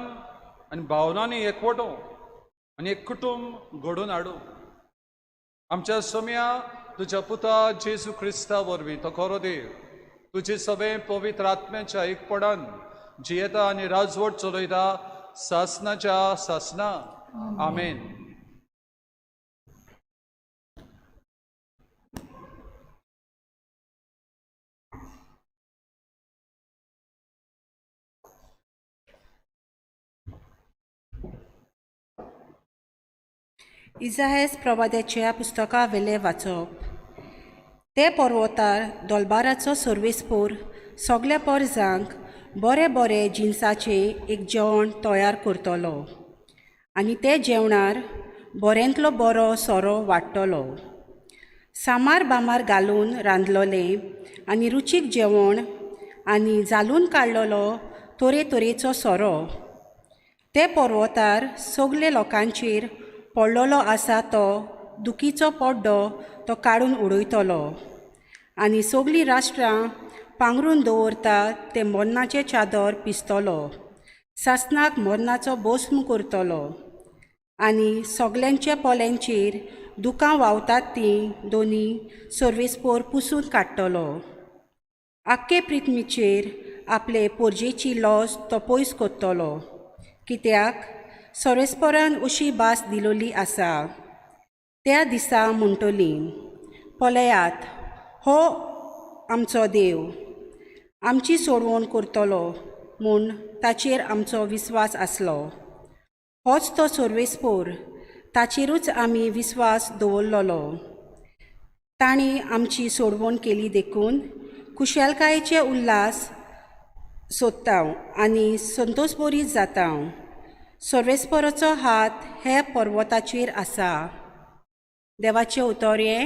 आनी भावनांनी एकवटो आनी एक कुटुंब घडोवन हाडूं आमच्या सोम्या तुज्या पुता जेजू क्रिस्ता वरवीं तो खरो देव तुजे सगळे पवित्र आत्म्याच्या एकपणान जियेता आनी राजवट चलयता सासनाच्या सासना आमेन. इजाहेज प्रवाद्याच्या पुस्तका वेले वाचप ते पर्वतार दोलबाराचो सर्वेस्पोर सगल्या परजांक बरे बरे जिन्साचे एक जेवण तयार करतलो आनी ते जेवणार बरेंतलो बरो सोरो वाडटलो सामार बामार घालून रांदलोलें आनी रुचीक जेवण आनी जालून काडलेलो तरेतरेचो सोरो ते पर्वतार सगले लोकांचेर पडलोलो आसा तो दुखीचो पड्डो तो काडून उडयतलो आनी सगलीं राष्ट्रां पांगरून दवरता ते मरणाचे चादर पिस्तलो सासनाक मरणाचो भस्म करतलो आनी सगल्यांच्या पोल्यांचेर दुकां वावतात तीं दोनी सर्वेस्पोर पुसून काडटलो आख्खे पृथ्वीचेर आपले पोरजेची लॉस तो पयस कोत्तलो कित्याक सर्वेस्पोरान अशी भास दिलोली आसा त्या दिसा म्हणटलीं पळयात हो आमचो देव आमची सोडवण करतलो म्हूण ताचेर आमचो विस्वास आसलो होच तो सर्वेस्पोर ताचेरूच आमी विस्वास दवरलोलो ताणी आमची सोडवण केली देखून खुशालकायेचे उल्हास सोदता आनी संतोषभरीत जाता सर्वेस्पराचो हात हे पर्वताचेर आसा देवाचे उतोर्ये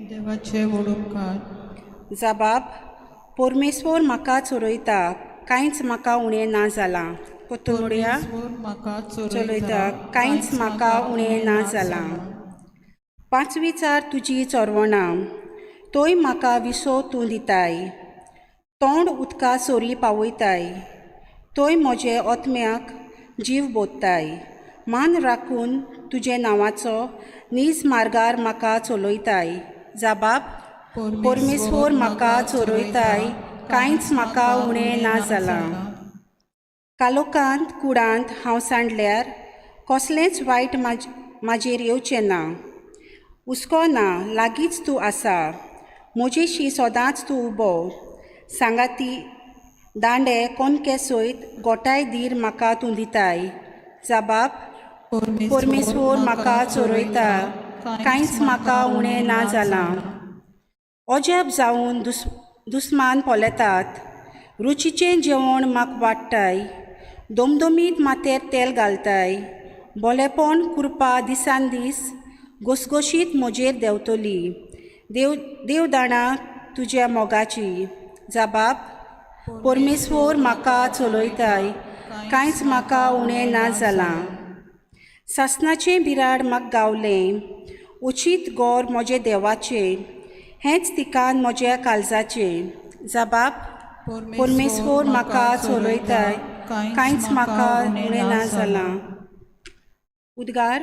देवाचे वडोवकार जबाब परमेश्वर म्हाका चोरयता कांयच म्हाका उणें ना जालां कोतुंबड्या म्हाका चलयता कांयच म्हाका उणें ना जालां. पांचवीचार तुजी चोरवणां तोय म्हाका विसो तूं दिताय. तोंड उदका सोरी पावयताय तोय म्हजे ओतम्याक जीव बोदताय. मान राखून तुजे नांवाचो नीज मार्गार म्हाका चलयताय. जाबाब परमेश्वर म्हाका चोरयताय कांयच म्हाका उणें ना जालां. कालोकांत कुडांत हांव सांडल्यार कसलेंच वायट म्हाजेर येवचें ना. हुस्को ना लागींच तूं आसा म्हजेशी सदांच तूं उबो. सांगाती दांडे कोणके सयत गोठाय धीर म्हाका तूं दिताय. जाबाब परमेश्वर म्हाका चोरयता कांयच म्हाका उणें ना जालां. अजब जावन दुस्मान पोलेतात. रुचीचें जेवण म्हाका वाडटाय. दोमदोमीत माथ्यार तेल घालताय. भोलेपण कुरपा दिसान दीस घसघशीत म्हजेर देंवतली. देव दाणा तुज्या मोगाची. जाबाब परमेश्वर म्हाका चलयताय कांयच म्हाका उणें ना जालां. सासणाचें बिराड म्हाका गावलें उचीत गोर म्हजे देवाचें. हेंच तिकान म्हज्या काळजाचें. जाबाब परमेश्वर म्हाका चलयताय कांयच म्हाका उणें ना जालां. उद्गार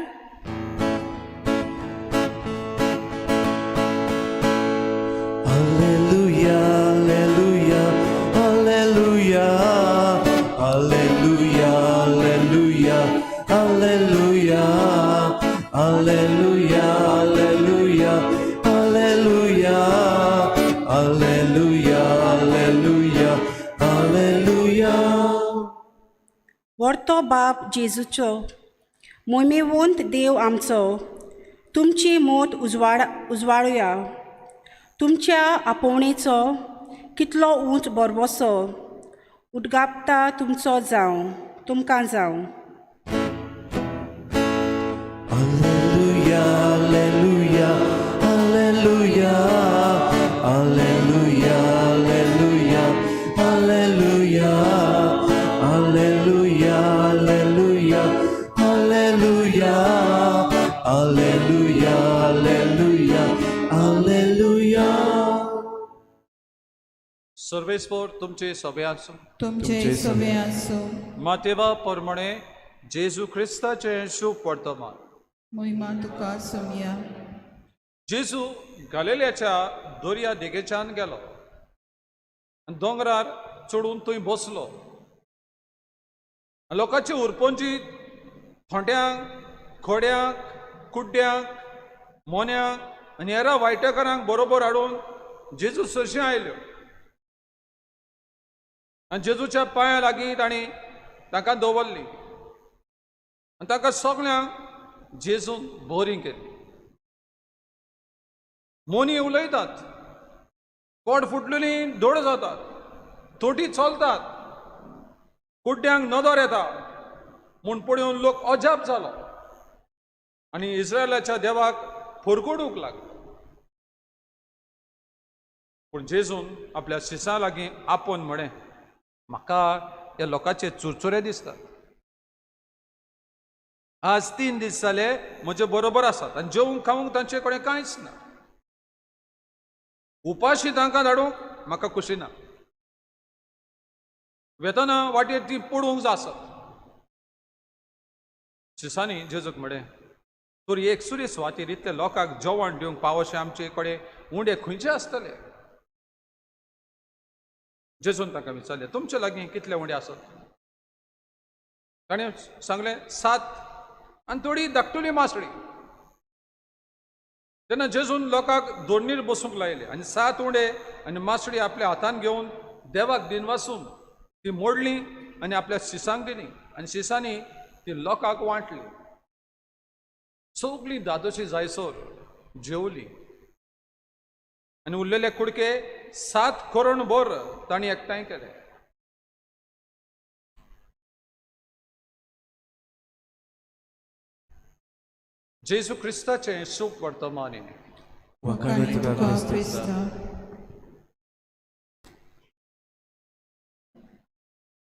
Hallelujah, hallelujah, hallelujah, hallelujah, hallelujah, hallelujah, hallelujah, hallelujah, hallelujah, hallelujah, hallelujah. व्हरतो बाप जेजूचो मोहिमेवंत देव आमचो तुमची मोत उजवाडुया. तुमच्या आपोवणेचो कितलो उंच बरवसो उदगापता तुमचो जावं तुमकां जावं. Hallelujah, hallelujah, hallelujah, hallelujah, hallelujah, hallelujah, hallelujah, hallelujah, hallelujah, hallelujah, hallelujah, hallelujah. सर्वेस्पोर तुमचे सभे आसूं. तुमचे सवे आसो. मातेवा परमणे जेजू क्रिस्ताचे शुभ वर्तमान. मोहिमा तुका सोमिया. जेजू गालिल्याच्या दर्या देगेच्यान गेलो आनी दोंगरार चडून थंय बसलो. लोकांची उरपोंची थोंड्यांक खोड्यांक कुड्ड्यांक मोन्यांक आनी हेरां वायटेकारांक बरोबर हाडून जेजू सरशी आयल्यो आनी जेजूच्या पांया लागीं तांणी तांकां दवरली आनी तांकां सगळ्यांक जेजून बोरी केली. मोनी उलयतात, पोट फुटलेली दोळ जातात, तोटी चलतात, कुड्ड्यांक नदर येता म्हूण पळोवन लोक अजाप जालो आनी इस्रायलाच्या देवाक फरकुडूंक लागले. पूण जेजून आपल्या शिसां लागीं आपोवन म्हळें, म्हाका ह्या लोकांचे चुरचुरे दिसतात. आज 3 दीस जाले म्हजे बरोबर आसात आनी जेवूंक खावूंक तांचे कडेन कांयच ना. उपाशी तांकां धाडूंक म्हाका खुशी ना. वेतना वाटेर ती पडूंक जाय आसत. शिसांनी जेजूक म्हळें, तर एकसुरी सुवातेर इतले लोकांक जेवण दिवंक पावशे आमचे कडेन उंडे खंयचे आसतले? जेजून ताका विचारलें, तुमचे लागीं कितले उंडे आसत? ताणें सांगलें 7 आनी थोडी धाकटुली मासळी. तेन्ना जेजून लोकांक दोडणीर बसूंक लायले आनी 7 उंडे आनी मासळी आपल्या हातान घेवन देवाक दिन वाचून ती मोडली आनी आपल्या शिसांक दिली आनी शिसांनी ती लोकांक वांटली. सगळीं दादोशी जायसर जेवली आनी उरलेले कुडके 7 करोड भर तांणी एकठांय केले. जेजू क्रिस्ताचे शुभ वर्तमानी. वखणी तुका क्रिस्त. क्रिस्ता.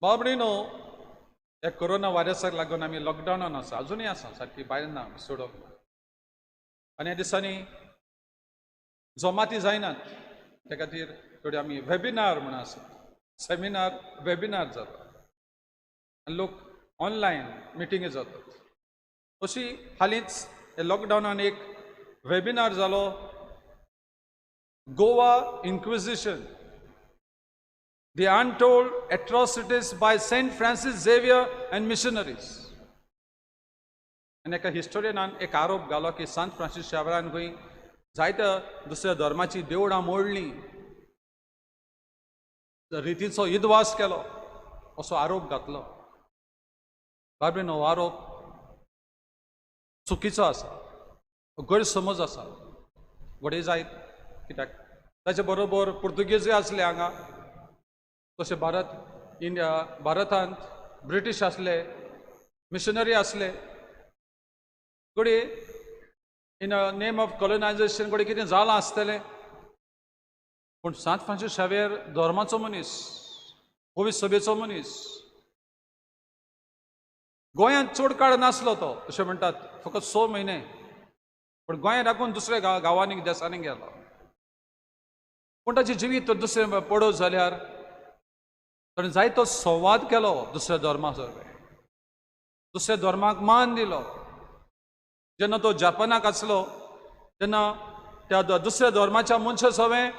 बाबडीनो, त्या कोरोना व्हायरसाक लागून आमी लॉकडावनान आसा अजुनूय आसा सारकी भायर ना सोडोंक ना आनी ह्या दिसांनी जमाती जायनात त्या खातीर थोडी आमी वेबिनार म्हणून आसा सेमिनार वेबिनार जाता आनी लोक ऑनलायन मिटिंगी जातात अशी हालींच हे लॉकडावनान एक वेबिनार जालो Goa Inquisition The untold atrocities by Saint Francis Xavier and missionaries. आनी एका हिस्टोरियनान एक आरोप घालो की सांत फ्रांसीस शावेरान खंय जायत्या दुसऱ्या धर्माची देवळां मोडलीं रितीचो इदवास केलो असो आरोप घातलो बाबीन हो आरोप चुकीचो आसा गैरसमज आसा घडये जायत कित्याक ताचे बरोबर पुर्तुगेजूय आसले हांगा तशें भारतांत ब्रिटीश आसले मिशनरी आसले घडये इन नेम ऑफ कॉलनायजेशन घडये कितें जालां आसतलें पूण सांत फ्रांसीस शावेर धर्माचो मनीस पवित्र सभेचो मनीस गोंयांत चड काळ नासलो तो अशें म्हणटात फकत 6 म्हयने पूण गोंयांत राखून दुसऱ्या गांवांनी देसांनी गेलो पूण ताचें जिवीत दुसरें पडत जाल्यार ताणें जायतो संवाद केलो दुसऱ्या धर्मा सगळे दुसऱ्या धर्माक मान दिलो जेन्ना तो जपानाक आसलो तेन्ना त्या दुसऱ्या धर्माच्या मनशा सगळे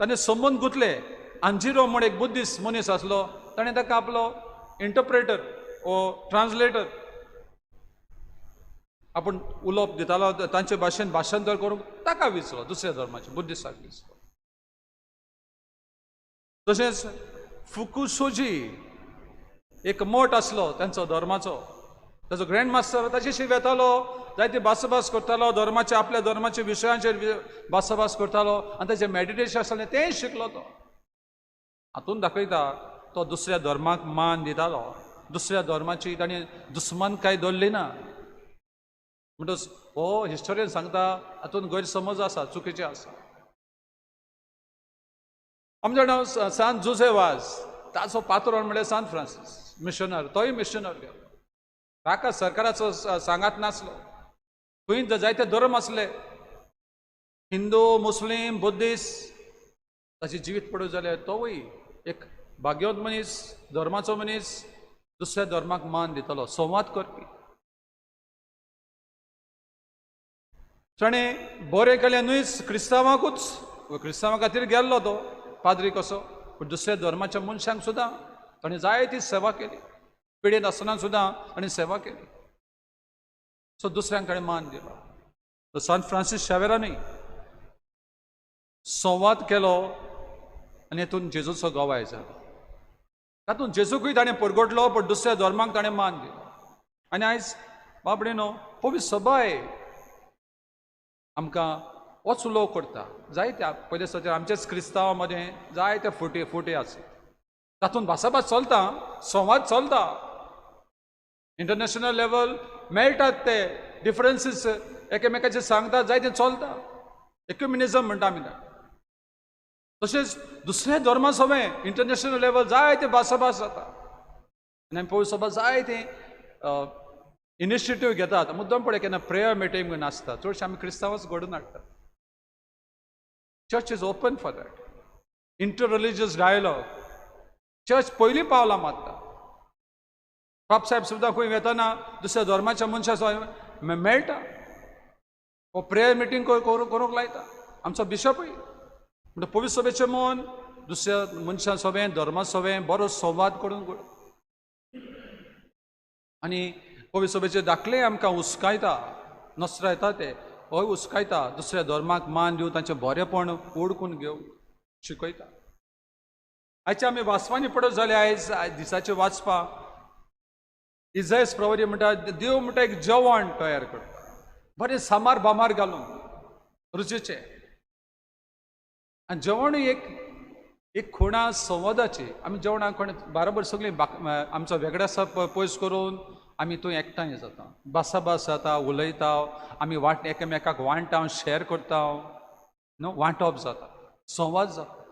ताणें संबंद गुंतले आंजिरो म्हूण एक बुद्धिस्ट मनीस आसलो ताणें ताका आपलो इंटरप्रेटर ओ ट्रान्सलेटर आपूण उलोवप दितालो तांचे भाशेन भाशांतर करूंक ताका विचलो दुसऱ्या धर्माचे बुद्धिस्टाक विचलो तशेंच फुकुशोजी एक मठ आसलो तांचो धर्माचो ताचो ग्रँड मास्टर ताचेशी वेतालो जायते भासाभास करतालो धर्माचे आपल्या धर्माच्या विशयांचेर भासाभास करतालो आनी ताचें मॅडिटेशन आसलें तेंय शिकलो तो हातून दाखयता तो दुसऱ्या धर्माक मान दितालो दुसऱ्या धर्माची ताणें दुस्मानकाय दवरली ना म्हणटच हो हिस्टोरियन सांगता हातून गैरसमज आसा चुकीचे आसा आमचें नांव सांत जुझेवाज ताचो पात्रोन म्हळ्यार सांत फ्रांसीस मिशनर तोय मिशनर गेलो ताका सरकाराचो सांगात नासलो थंय जायते धर्म आसले हिंदू मुस्लीम बुद्धिस्ट ताची जिवीत पडत जाल्यार तोवूय एक भाग्यवंत मनीस धर्माचो मनीस दुसऱ्या धर्माक मान दितलो संवाद करपी ताणें बरें केलें न्हूच क्रिस्तांवां खातीर गेल्लो तो पाद्री कसो पूण दुसऱ्या धर्माच्या मनशांक सुद्दां ताणें जायती सेवा केली पिडेत आसतना सुद्दां ताणें सेवा केली सो दुसऱ्यां कडेन मान दिलो सांत फ्रांसीस शावेरानूय संवाद केलो आनी हातून जेजूचो गोवाय जालो तातूंत जेजूकूय ताणें परगटलो पूण दुसऱ्या धर्माक ताणें मान दिलो आनी आयज बाबडेनो पवित्र सभाय आमकां होच उलोव करता जायत्या पयले सद्या आमचेच क्रिस्तांवां मदें जायते फुटी आसा तातूंत भासाभास चलता संवाद चलता इंटरनॅशनल लेवल मेळटात ते डिफरन्सीस एकामेकाचेर सांगतात जायतें चलता एक्युमिनिजम म्हणटा आमी तशेंच दुसऱ्या धर्मा सगळें इंटरनॅशनल लेवल जायते भासाभास जाता आनी आमी पवित्र सभा जायते इनिशिएटीव घेतात मुद्दम पळय केन्ना प्रेयर मिटींग बीन आसता चडशे आमी क्रिस्तांवांच घडोवन हाडटात church is open for that inter religious dialogue church पयलीं पावलां मारता बाब साहेब सुद्दां खंय वेतना दुसऱ्या धर्माच्या मनशा मेळटा हो प्रेयर मिटींग करूंक लायता आमचो बिशपूय म्हणजे पवित्र सभेचें मन दुसऱ्या मनशां सगळें धर्मा सगळें बरो संवाद करून आनी पवित्र सभेचे दाखले आमकां उस्कायता नस्त्र येता ते हय उस्कायता दुसऱ्या धर्माक मान दिवन तांचें बरेपण ओळखून घेवंक शिकयता आयचे आमी वाचपांनी पडत जाले आयज दिसाचे वाचपाक इजायस प्रवरी म्हणटा देव म्हणटा एक जेवण तयार करता बरें सामार बामार घालून रुचीचें आनी जेवणूय एक खुणा संवादाची आमी जेवणाक कोण बरोबर सगळीं आमचो वेगळो आसा पयस करून आमी थंय एकठांय जाता भासाभास जाता उलयता आमी एकामेकाक वांटाव शेअर करता न्हू वांटप जाता संवाद जाता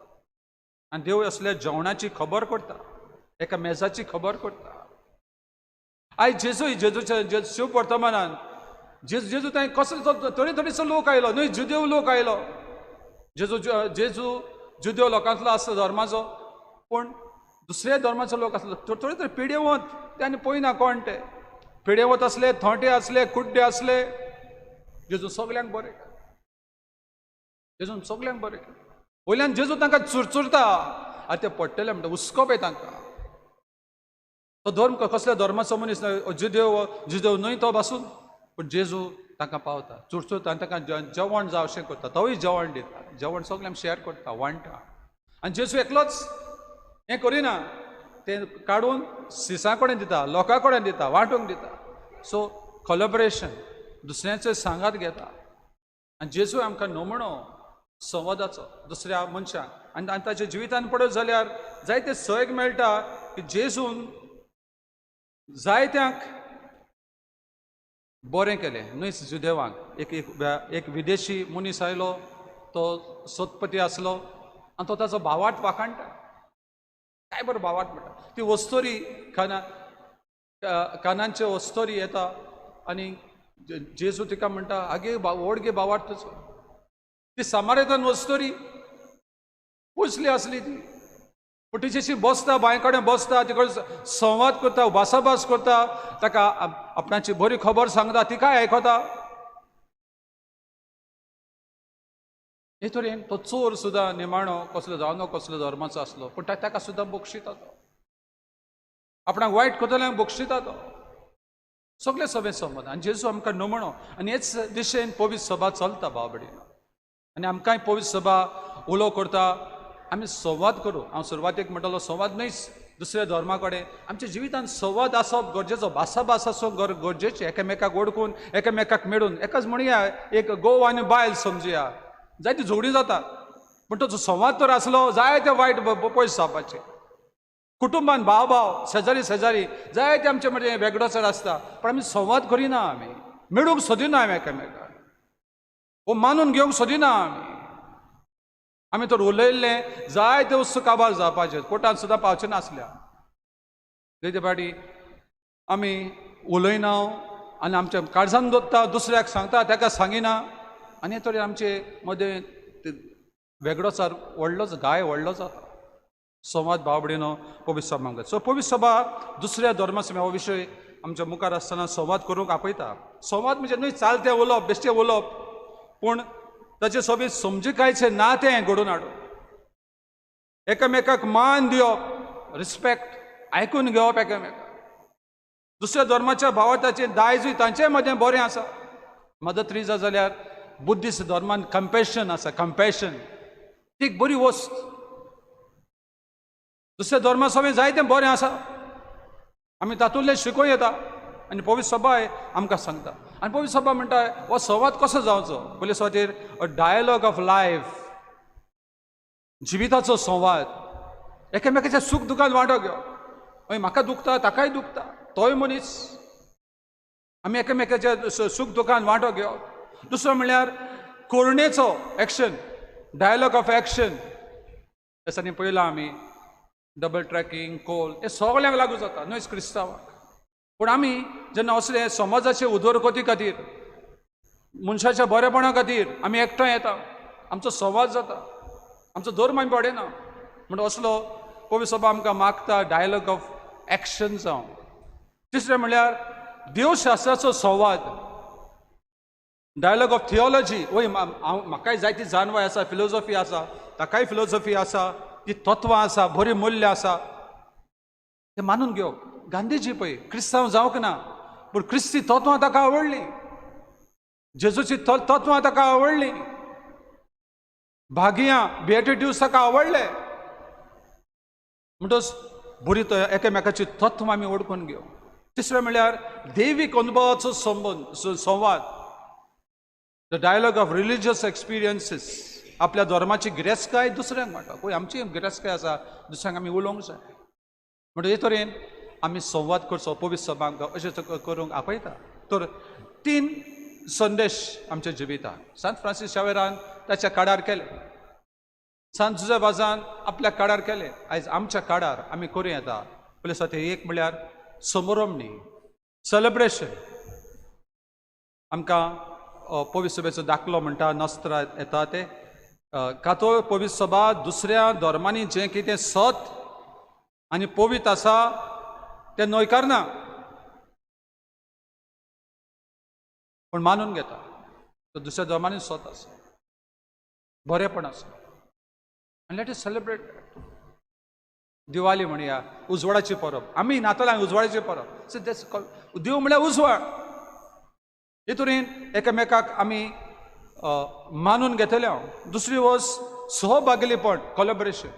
आनी देव असल्या जेवणाची खबर करता एका मेजाची खबर करता आयज जेजूच्या शिव वर्तमानान जेजू थंय कसलो तरेतरेचो लोक आयलो न्हय जुदेव लोक आयलो जेजू जुदेव लोकांतलो आसलो धर्माचो पूण दुसऱ्या धर्माचो लोक आसलो तरे पिडेवत त्याने पळयना कोण ते पिडेवत असले थोंटे असले कुड्डे असले जेजू सगल्यांक बरें जेजून सगल्यांक बरें वयल्यान जेजू तांकां चुरचुरता आनी ते पडटले म्हणटा हुस्को पळय तांकां तो धर्म कसल्या धर्माचो मनीस जुदेव न्हय तो पासून पूण जेजू तांकां पावता चुरचुरता आनी तांकां जेवण जावं अशें करता तोय जेवण दिता जेवण सगल्यांक शेअर करता वांटा आनी जेजू एकलोच हें करिना तें काडून सिसां कडेन दिता लोकां कडेन दिता वांटूंक दिता सो कोलॅबोरेशन दुसऱ्यांचो सांगात घेता आनी जेजू आमकां नमुनो संवादाचो दुसऱ्या मनशाक आनी ताच्या जिवितान पळयत जाल्यार जायते सैग मेळटा की जेजून जायत्यांक बरें केलें न्हय जुदेवांक एक विदेशी मनीस आयलो तो सतपती आसलो आनी तो ताचो भावार्थ वाखाणटा काय बरो भावार्थ म्हणटा ती वस्तोरी कानांचे वस्तोरी येता आनी जेजू तिका म्हणटा आगे व्हड गे भावार्थ तुजो ती सामारेतान वस्तोरी पुसली आसली ती पूण तिचेशी बसता बांय कडेन बसता तिकडे संवाद करता भासाभास करता ताका आपणाची बरी खबर सांगता ती काय आयकता हे तरेन तो चोर सुद्दां निमाणो कसलो जावं कसलो धर्माचो आसलो पूण ताका सुद्दां बक्षिता तो आपणाक वायट करतल्यांक बक्षिता तो सगळे सभे संबंद आनी जेजू आमकां नमणो आनी हेच दिशेन पवित्र सभा चलता बाबडीन आनी आमकांय पवित्र सभा उलो करता आमी संवाद करूं हांव सुरवातेक म्हणटालो संवाद न्हयच दुसऱ्या धर्मा कडेन आमच्या जिवितान संवाद आसप गरजेचो भासाभास आसप गरजेचें एकामेकाक ओळखून एकामेकाक मेळून एकाच म्हणया एक घोव आनी बायल समजुया जायती झगडीं जाता पूण तो संवाद तर आसलो जायते वायट पयस जावपाचे कुटुंबान भाव शेजारी जायते आमचे म्हणजे वेगळोचर आसता पण आमी संवाद करिना आमी मेळूंक सोदिना आमी एकामेकाक वो मानून घेवंक सोदिना आमी तर उलयल्लें जायते वस्तू काबार जावपाचे कोर्टान सुद्दां पावचे नासल्या जायते फाटी आमी उलयना आनी आमच्या काळजान दवरता दुसऱ्याक सांगता ताका सांगिना आनी तरी आमचे मदें वेगळोचार व्हडलोच गाय व्हडलो जाता संवाद भावबडीनो पवित्र सभा आमकां सो पवित्र सभा दुसऱ्या धर्मासभा हो विशय आमच्या मुखार आसतना संवाद करूंक आपयता संवाद म्हणजे न्हय चालतें उलोवप बेश्टें उलोवप पूण ताचे सोबीत समजिकायेचें नातें घडोवन हाडप एकामेकाक मान दिवप रिस्पेक्ट आयकून घेवप एकामेकाक दुसऱ्या धर्माच्या भावार्थाचें दायजूय तांचे मदें बरें आसा मदर तेरेसा जाल्यार बुद्धिस्ट धर्मान कंपॅशन आसा कंपॅशन ती एक बरी वस्त दुसऱ्या धर्मा सभेन जायतें बरें आसा आमी तातूंतलें शिकूं येता आनी पवित्र सभाय आमकां सांगता आनी पवित्र सभा म्हणटा हो संवाद कसो जावचो पयले सुवातेर अ डायलॉग ऑफ लायफ जिविताचो संवाद एकामेकाच्या सूख दुखान वांटो घेवप हय म्हाका दुखता ताकाय दुखता तोय मनीस आमी एकामेकाच्या सूख दुखान वांटो घेवप दुसरो म्हणल्यार करुणेचो एक्शन डायलॉग ऑफ एक्शन दिसांनी पळयलां आमी डबल ट्रॅकिंग कोल हे सगळ्यांक लागू जाता न्हय क्रिस्तांवांक पूण आमी जेन्ना असले समाजाचे उदरगती खातीर मनशाच्या बरेपणा खातीर आमी एकठांय येता आमचो संवाद जाता आमचो धर्म आमी पडयना म्हणून असलो पवित्र सभा आमकां मागता डायलॉग ऑफ एक्शन जावं तिसरें म्हणल्यार देवशास्त्राचो संवाद डायलॉग ऑफ थियोलॉजी वय म्हाकाय जायती जानवाय आसा फिलोसॉफी आसा ताकाय फिलोसॉफी आसा ती तत्वां आसा बरी मूल्य आसा ते मानून घेवप गांधीजी पळय क्रिस्तांव जावंक ना पूण क्रिस्ती तत्वां ताका आवडली जेजूची तत्वां ताका आवडली भागियां बेटिट्यूड्स ताका आवडले म्हणटच बरी एकामेकाची तत्वां आमी ओळखून घेवप तिसरें म्हणल्यार दैवीक अनुभवाचो संवाद the dialogue of religious experiences आपल्या धर्माची गिरेस्तकाय दुसऱ्यांक म्हणटा पळय आमची गिरेस्तकाय आसा दुसऱ्यांक आमी उलोवंक जाय म्हणटा हे तरेन आमी संवाद करचो पवित्र सभा आमकां अशें करूंक आपयता तर 3 संदेश आमच्या जिवितांत सांत फ्रांसीस शावेरान ताच्या काळार केले सांत जुजेबाजान आपल्या काळार केले आयज आमच्या काळार आमी करूं येता पयले एक म्हणल्यार समरमणी सेलिब्रेशन आमकां पवित्र सभेचो दाखलो म्हणटा नस्त्र येता ते कातोळ पवित्र सभा दुसऱ्या धर्मांनी जें कितें सत आनी पवित्र आसा तें न्हयकारना पूण मानून घेता तो दुसऱ्या धर्मांनी सत आसा बरेपण आसा आनी लेट इज सेलिब्रेट दिवाळी म्हणया उजवाडाची परब आमी नातालां उजवाडाची परब सो दॅट्स देव म्हळ्यार उजवाड हे तरेन एकामेकाक आमी मानून घेतले दुसरी वस्त सहभागिलीपण कोलॅबरेशन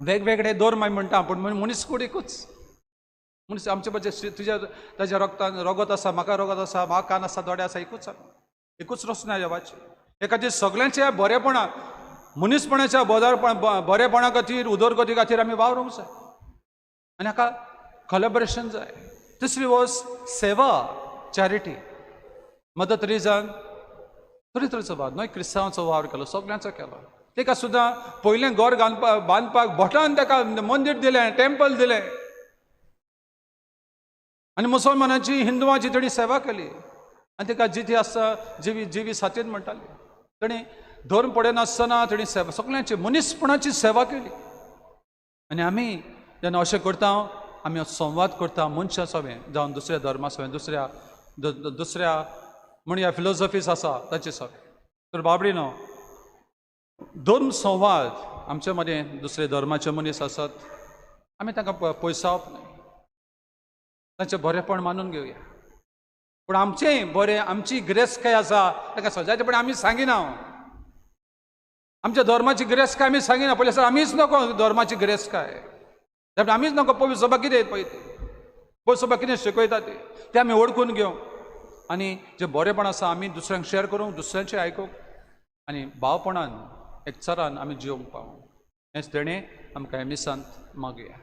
वेगवेगळे धर्म आमी म्हणटा पूण मनीस कूड एकूच मनीस आमचे म्हणजे तुज्या ताज्या रगतान रगत आसा म्हाका रगत आसा म्हाका कान आसा दोळे आसा एकूच रचना देवाची हे खातीर सगळ्यांच्या बरेपणा मनीसपणाच्या बरेपणा खातीर उदरगती खातीर आमी वावरूंक जाय आनी हाका कोलॅबरेशन जाय तिसरी वस्त सेवा चॅरिटी मदर तेरेसान तरेतरेचो वावर न्हय क्रिस्तांवांचो वावर केलो सगळ्यांचो केलो ताका सुद्दां पयलें घर बांदपाक भटान ताका मंदीर दिलें टेंपल दिलें आनी मुसलमानांची हिंदुवांची ताणी सेवा केली आनी ताका जिती आसता जिवी साथीन म्हणटाली ताणी धर्म पडनासतना ताणी सेवा सगळ्यांची मनीसपणाची सेवा केली आनी आमी जेन्ना अशें करता आमी संवाद करता मनशां सवें जावं दुसऱ्या धर्मा सवें दुसऱ्या म्हणया फिलॉसॉफीज आसा ताचे सवें तर बाबडीनो धर्म संवाद आमचे मदें दुसरे धर्माचे मनीस आसात आमी तांकां पयसावप न्हय तांचें बरेपण मानून घेवया पूण आमचें बरें आमची गिरेस्तकाय आसा ताका सजायतेपणी आमी सांगिना आमच्या धर्माची गिरेस्तकाय आमी सांगिना पयलीं आमीच नको धर्माची गिरेस्तकाय आमीच नको पवित्र सभा कितें पळय ती पवित्र सभा कितें शिकयता ते आमी ओळखून घेवंक आनी जें बरेपण आसा आमी दुसऱ्यांक शेअर करूंक दुसऱ्यांचें आयकूंक आनी भावपणान एकचारान आमी जिवंक पावूं हेंच तेणें आमकां हे मिसांत मागुया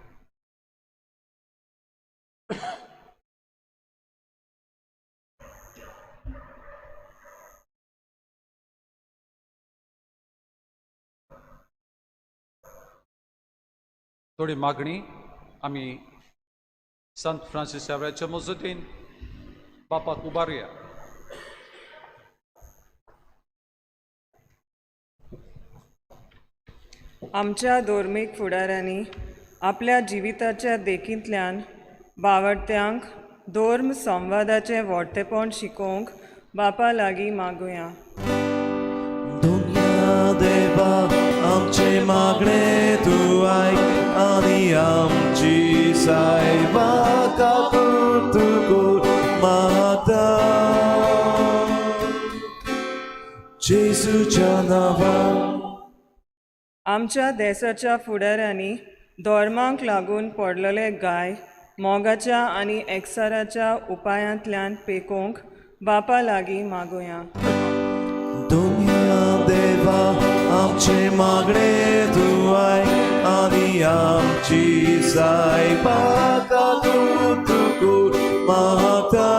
थोडी मागणी आमी संत फ्रांसीस शावेराच्या मजतीन बापाक उबारुया आमच्या धर्मीक फुडाऱ्यांनी आपल्या जिविताच्या देखींतल्यान बावडट्यांक धर्म संवादाचें व्हडटेपण शिकोवंक बापा लागीं मागुया दुनिया देवा आमचे मागणे तूं आयक आनी आमची सायबा तुको मागता जेजूच्या नांवान आमच्या देशाच्या फुडाऱ्यांनी धर्मांक लागून पडलेले गाय मोगाच्या आनी एकसाराच्या उपायांतल्यान पेकोवंक बापा लागीं मागुया दुनिया देवा आमचे मागणे तूं आयक आनी आमची सायबा तुको मागता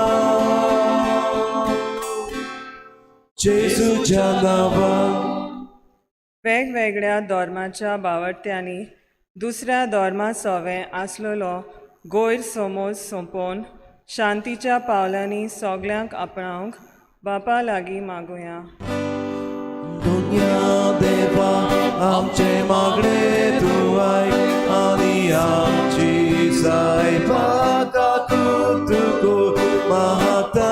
जेजूच्या नांवान वेगवेगळ्या धर्माच्या बावडट्यांनी दुसऱ्या धर्मा सवें आसलेलो गैरसमज सोंपोवन शांतीच्या पावलांनी सगळ्यांक आपणावंक बापा लागीं मागुया दुनिया देवा आमचे मागणे तूं आयक आनी आमची सायबा तुको मागता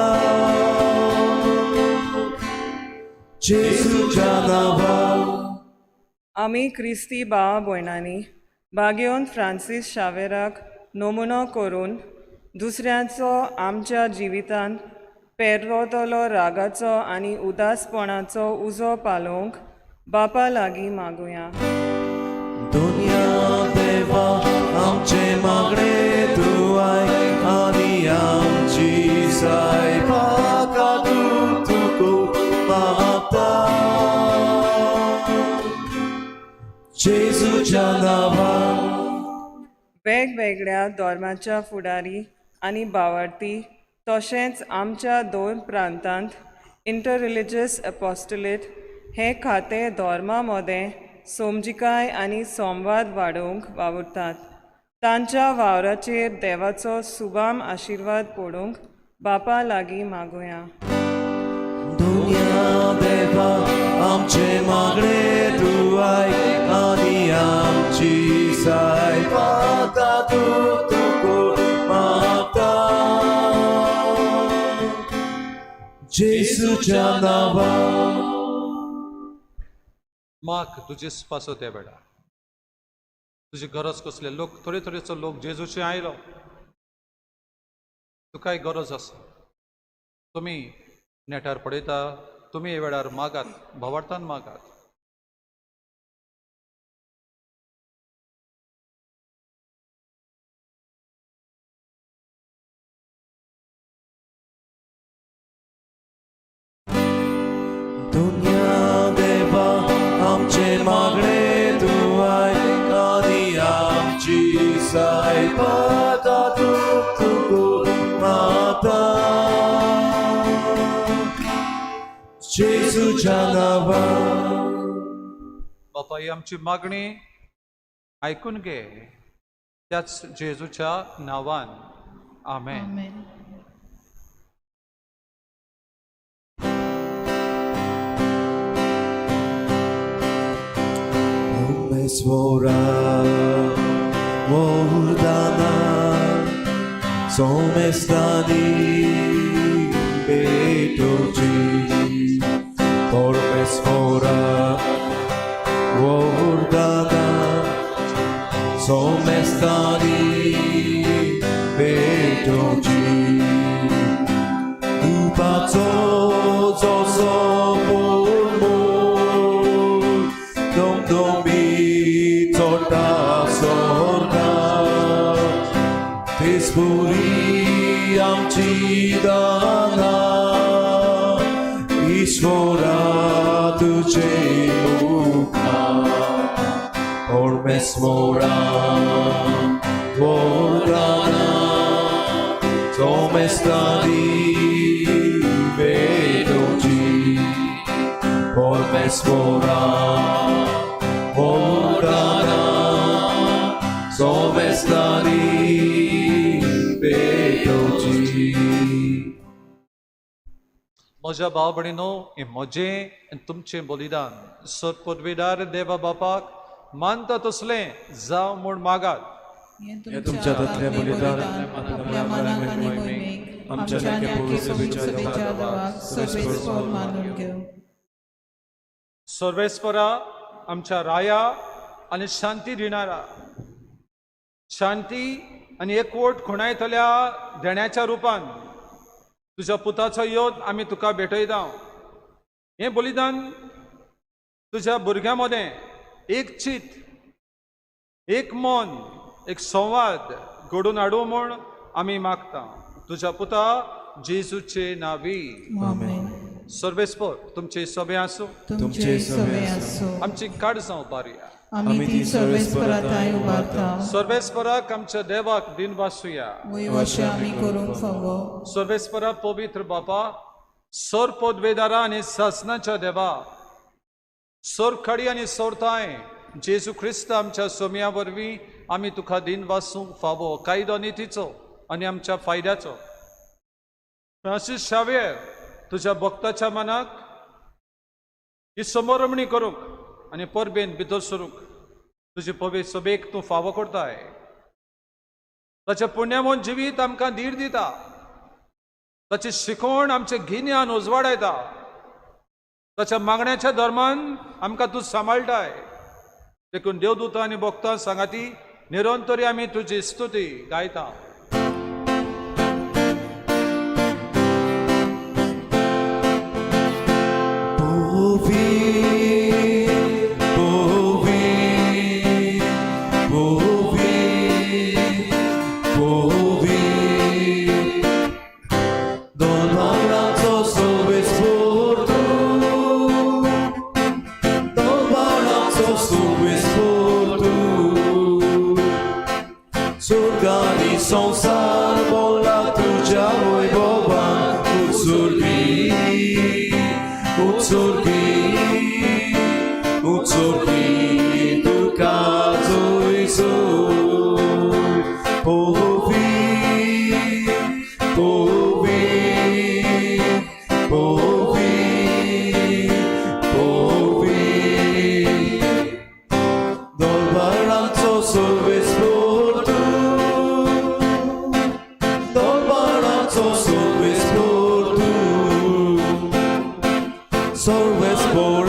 जेजूच्या नांवान आमी क्रिस्ती भावा भयणांनी बागेवन फ्रांसीस शावेराक नमुनो करून दुसऱ्यांचो आमच्या जिवितांत पेरवतलो रागाचो आनी उदासपणाचो उजो पालोवंक बापा लागीं मागुया दुनिया देवा आमचे मागणे तूं आयक आनी आमची सायबा तुको मागता जेजूच्या नांवान वेगवेगळ्या धर्माच्या फुडारी आनी बावडटी तशेंच आमच्या दोन प्रांतांत इंटररिलिजियस अपॉस्टोलेट हे खातें धर्मा मदें समजिकाय आनी संवाद वाडोवंक वावुरतात तांच्या वावराचेर देवाचो सुबाम आशिर्वाद पडूंक बापा लागीं मागुया. दुनिया देवा आमचे मागणे तू आयक आणि आमची साय पाता तुको मागता जेसूच्या नावान. माग तुजे स्पासो त्या बेडा तुजी गरज कसले लोक थोडे थोडेचो लोक जेजूचे आयलो तुकाय गरज आसा तुमी नेटार पळयता तुमी हे वेळार मागात भवार्थान मागात. दुनिया देवा आमचे मागणे तू आयक आणि आमची साय पाता तुको मागता जेसूच्या नावान. बापा ही आमची मागणी ऐकून घे त्याच जेजूच्या नावान आमेन. आमेन. Svora Vordana Some stani Betoci Orme svora Vordana Some stani Betoci Upaco Zoso Spuri amci dana Ishvora tuce mukha Orme smora Vordana Tome stani vedoci Orme smora Vordana Tome stani म्हज्या भाव भयणीनो हे म्हजें आनी तुमचें बलिदान सत्पदवीदार देवा बापाक मानता तसलें जावं म्हूण मागात. हे तुमच्या दातल्या बलिदान आपल्या मनाक आनी मोहिमेक आमच्या सभेच्या देवाक सर्वेस्पर मानून घेऊ. सर्वेस्परा आमच्या राया आनी शांती दिणारा शांती आनी एकवट खुणायतल्या देण्याच्या रुपान तुज्या पुताचो योद आमी तुका भेटयता. हें बलिदान तुज्या भुरग्यां मदें एक चित एक मन एक संवाद घडोवन हाडूं म्हूण आमी मागता तुज्या पुता जेजूचे नांवी. आमेन. सर्वेस्पर तुमचे सभे आसूं तुमचे सवे आसो. आमची काडसां उबारया. आमी ती सर्वेस्पराताय उबारता. सर्वेस्पराक आमच्या देवाक दिन वासूया. वैवशे आमी करूंक फावो. सर्वेस्परा पवित्र बापा सर पदवेदारा आनी शासनाच्या देवा सर खडी आनी सोरताय जेजू ख्रिस्त आमच्या सोम्या वरवीं आमी तुका दिन वासूंक फावो कायदो नितीचो आनी आमच्या फायद्याचो. फ्रांसीस शावेर तुज्या भक्ताच्या मनाक ही समोरमणी करूंक आनी परबेन भितर सरूंक तुजे पवित्र सभेक तूं फावो करताय. ताचे पुण्यमोन जिवीत आमकां धीर दिता. ताची शिकवण आमचे गिन्यान उजवाडायता. ताच्या मागण्याच्या धर्मान आमकां तूं सांबाळटाय. देखून देवदूतां आनी भक्तां सांगाती निरंतरी आमी तुजी स्तुती गायता. Surgani są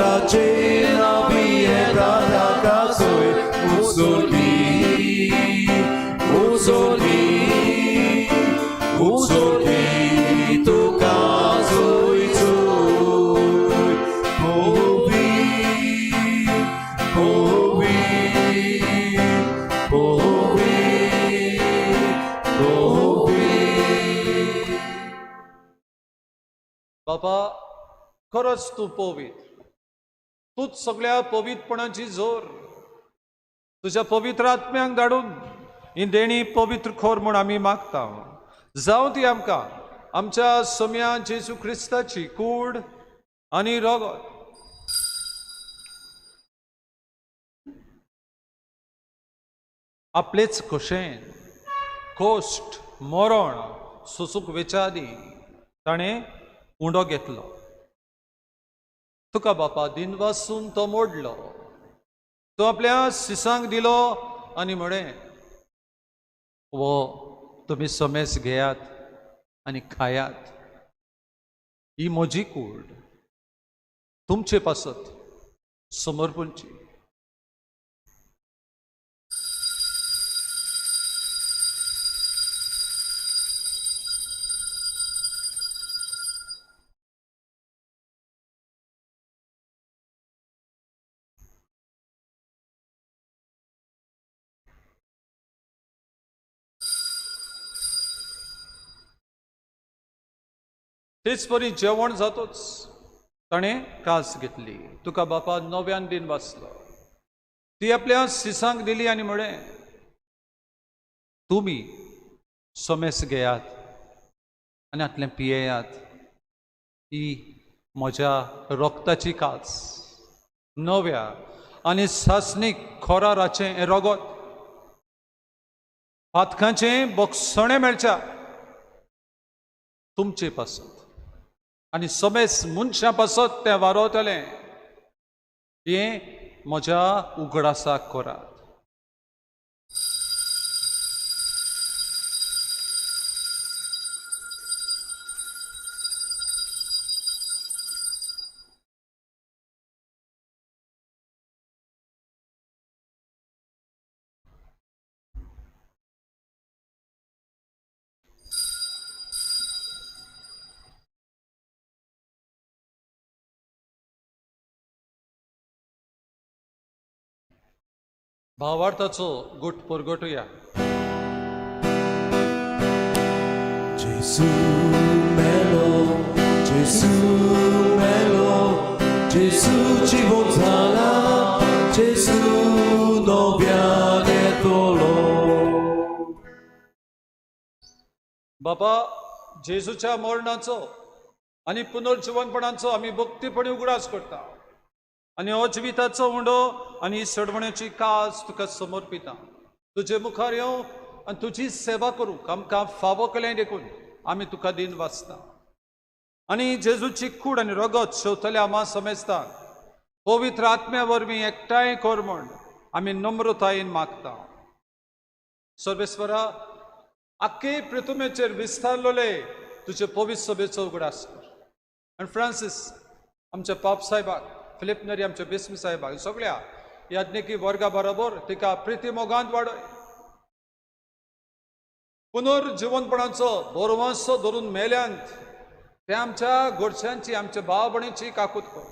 poracie nabije taka soj uzorki tu kazuj cuj बाबा खरंच तू पवित्र, तूच सगळ्या पवित्रपणाची जोर. तुझ्या पवित्र आत्म्यांक धाडून ही देणी पवित्र खोर म्हूण आमी मागता. जावं ती आमकां आमच्या सोम्या जेजू क्रिस्ताची कूड आनी रगत आपलेच खोशेन कोश्ट मरण सोसूंक वेचादी ताणें उंडो घेतलो. तुका बापा दिन वासून तो मोडलो, तो आपल्या सिसांक दिलो आनी म्हळें, वो तुमी सोमेस घेयात आनी खायात, ही म्हजी कूड तुमचे पासत समर्पणची. तेच परी जेवण जातोच ताणें कास घेतली. तुका बापा नव्यान दिन वाचलो, ती आपल्या सिसांक दिली आनी म्हळें, तुमी सोमेस घेयात आनी हातलें पियेयात, ही म्हज्या रोगताची कास, नव्या आनी सासणीक खोराराचें हें रगत, पातकांचें बोगसणें मेळच्या तुमचे पासत आनी सोमेस मनशां पासत तें वारोवतलें, हें म्हज्या उगडासाक करात. भावार्थाचो गुट परगटुया. Gesù melo, Gesù ci wątala, Gesù nowianie tolo. बापा जेजूच्या मरणाचो आनी पुनर्जीवनपणाचो आमी भक्तीपणी उगडास करता आनी अजिविताचो उंडो आनी सडवण्याची कास तुका समर्पिता. तुजे मुखार येवं आनी तुजी सेवा करूंक आमकां फावो केलें देखून आमी तुका दिन वाचता. आनी जेजूची कूड आनी रगत शेवतल्या आमा समेस्तांक पवित्र आत्म्या वरवीं एकठांय कर म्हूण आमी नम्रतायेन मागता. सर्वेस्वरा, आख्खे पृथ्वीचेर विस्तारलोले तुजे पवित्र सभेचो उगडास कर. आनी फ्रांसीस आमच्या पाप साहेबाक, फिलिप नरी आमच्या बिस्मी साहेबाक, सगळ्या याज्ञिकी वर्गा बरोबर तिका प्रिती मोगांत वाडय. पुनर्जीवनपणाचो बोरवांसो धरून मेल्यांत ते आमच्या गोडशांची, आमच्या भाव भयणीची काकूत कर.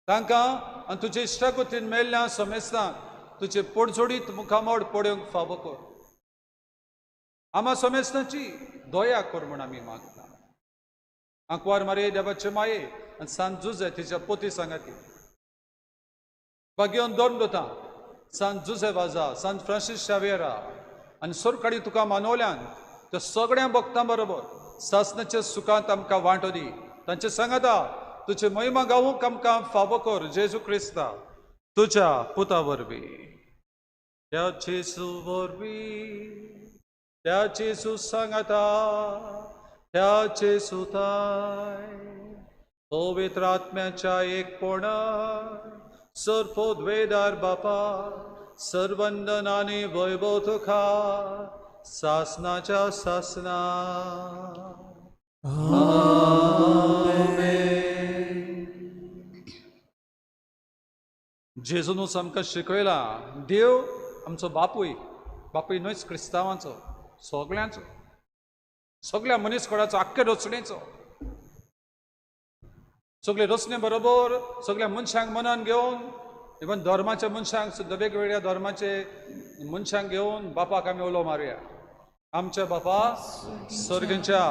तांकां आनी तुजे इश्टाकुतीन मेल्ल्या समेस्तांक तुजे पोडजोडीत मुखामोड पडोवंक फावो कर. आमा समेस्तांची दया कर म्हूण आमी मागता. आंकवार मारे देवाचे माये आनी सांत जुजे तिच्या पोती सांगाती, भाग्योन दोन दोता सांत जुजे वाजा, सांत फ्रांसीस शावेरा आनी सोरकाडी तुका मानवल्यान त्या सगळ्या भक्तां बरोबर सासणाच्या सुखांत आमकां वांटो दी. तांचे सांगाता तुजे महिमा गावूंक आमकां फावो कर. जेजू क्रिस्ता तुज्या पुता वरवीं, त्या जेजू वरवीं, त्या जेजू सांगाता, त्या जेजूताय पवित्र आत्म्याच्या एकपणा सर्वोद्वेदार बापा सर्वंदन आनी वैभव तुका सासनाच्या सासना जेजूनूच आमकां शिकयला देव आमचो बापूय न्हयच क्रिस्तांवांचो सगळ्यांचो सगळ्या मनीसकुळाचो आख्खे रचणेचो सगळे रचने बरोबर सगळ्या मनशांक मनान घेवन इवन धर्माच्या मनशांक सुद्दां वेगवेगळ्या धर्माचे मनशांक घेवन बापाक आमी उलो मारया आमच्या बापा सर्गींच्या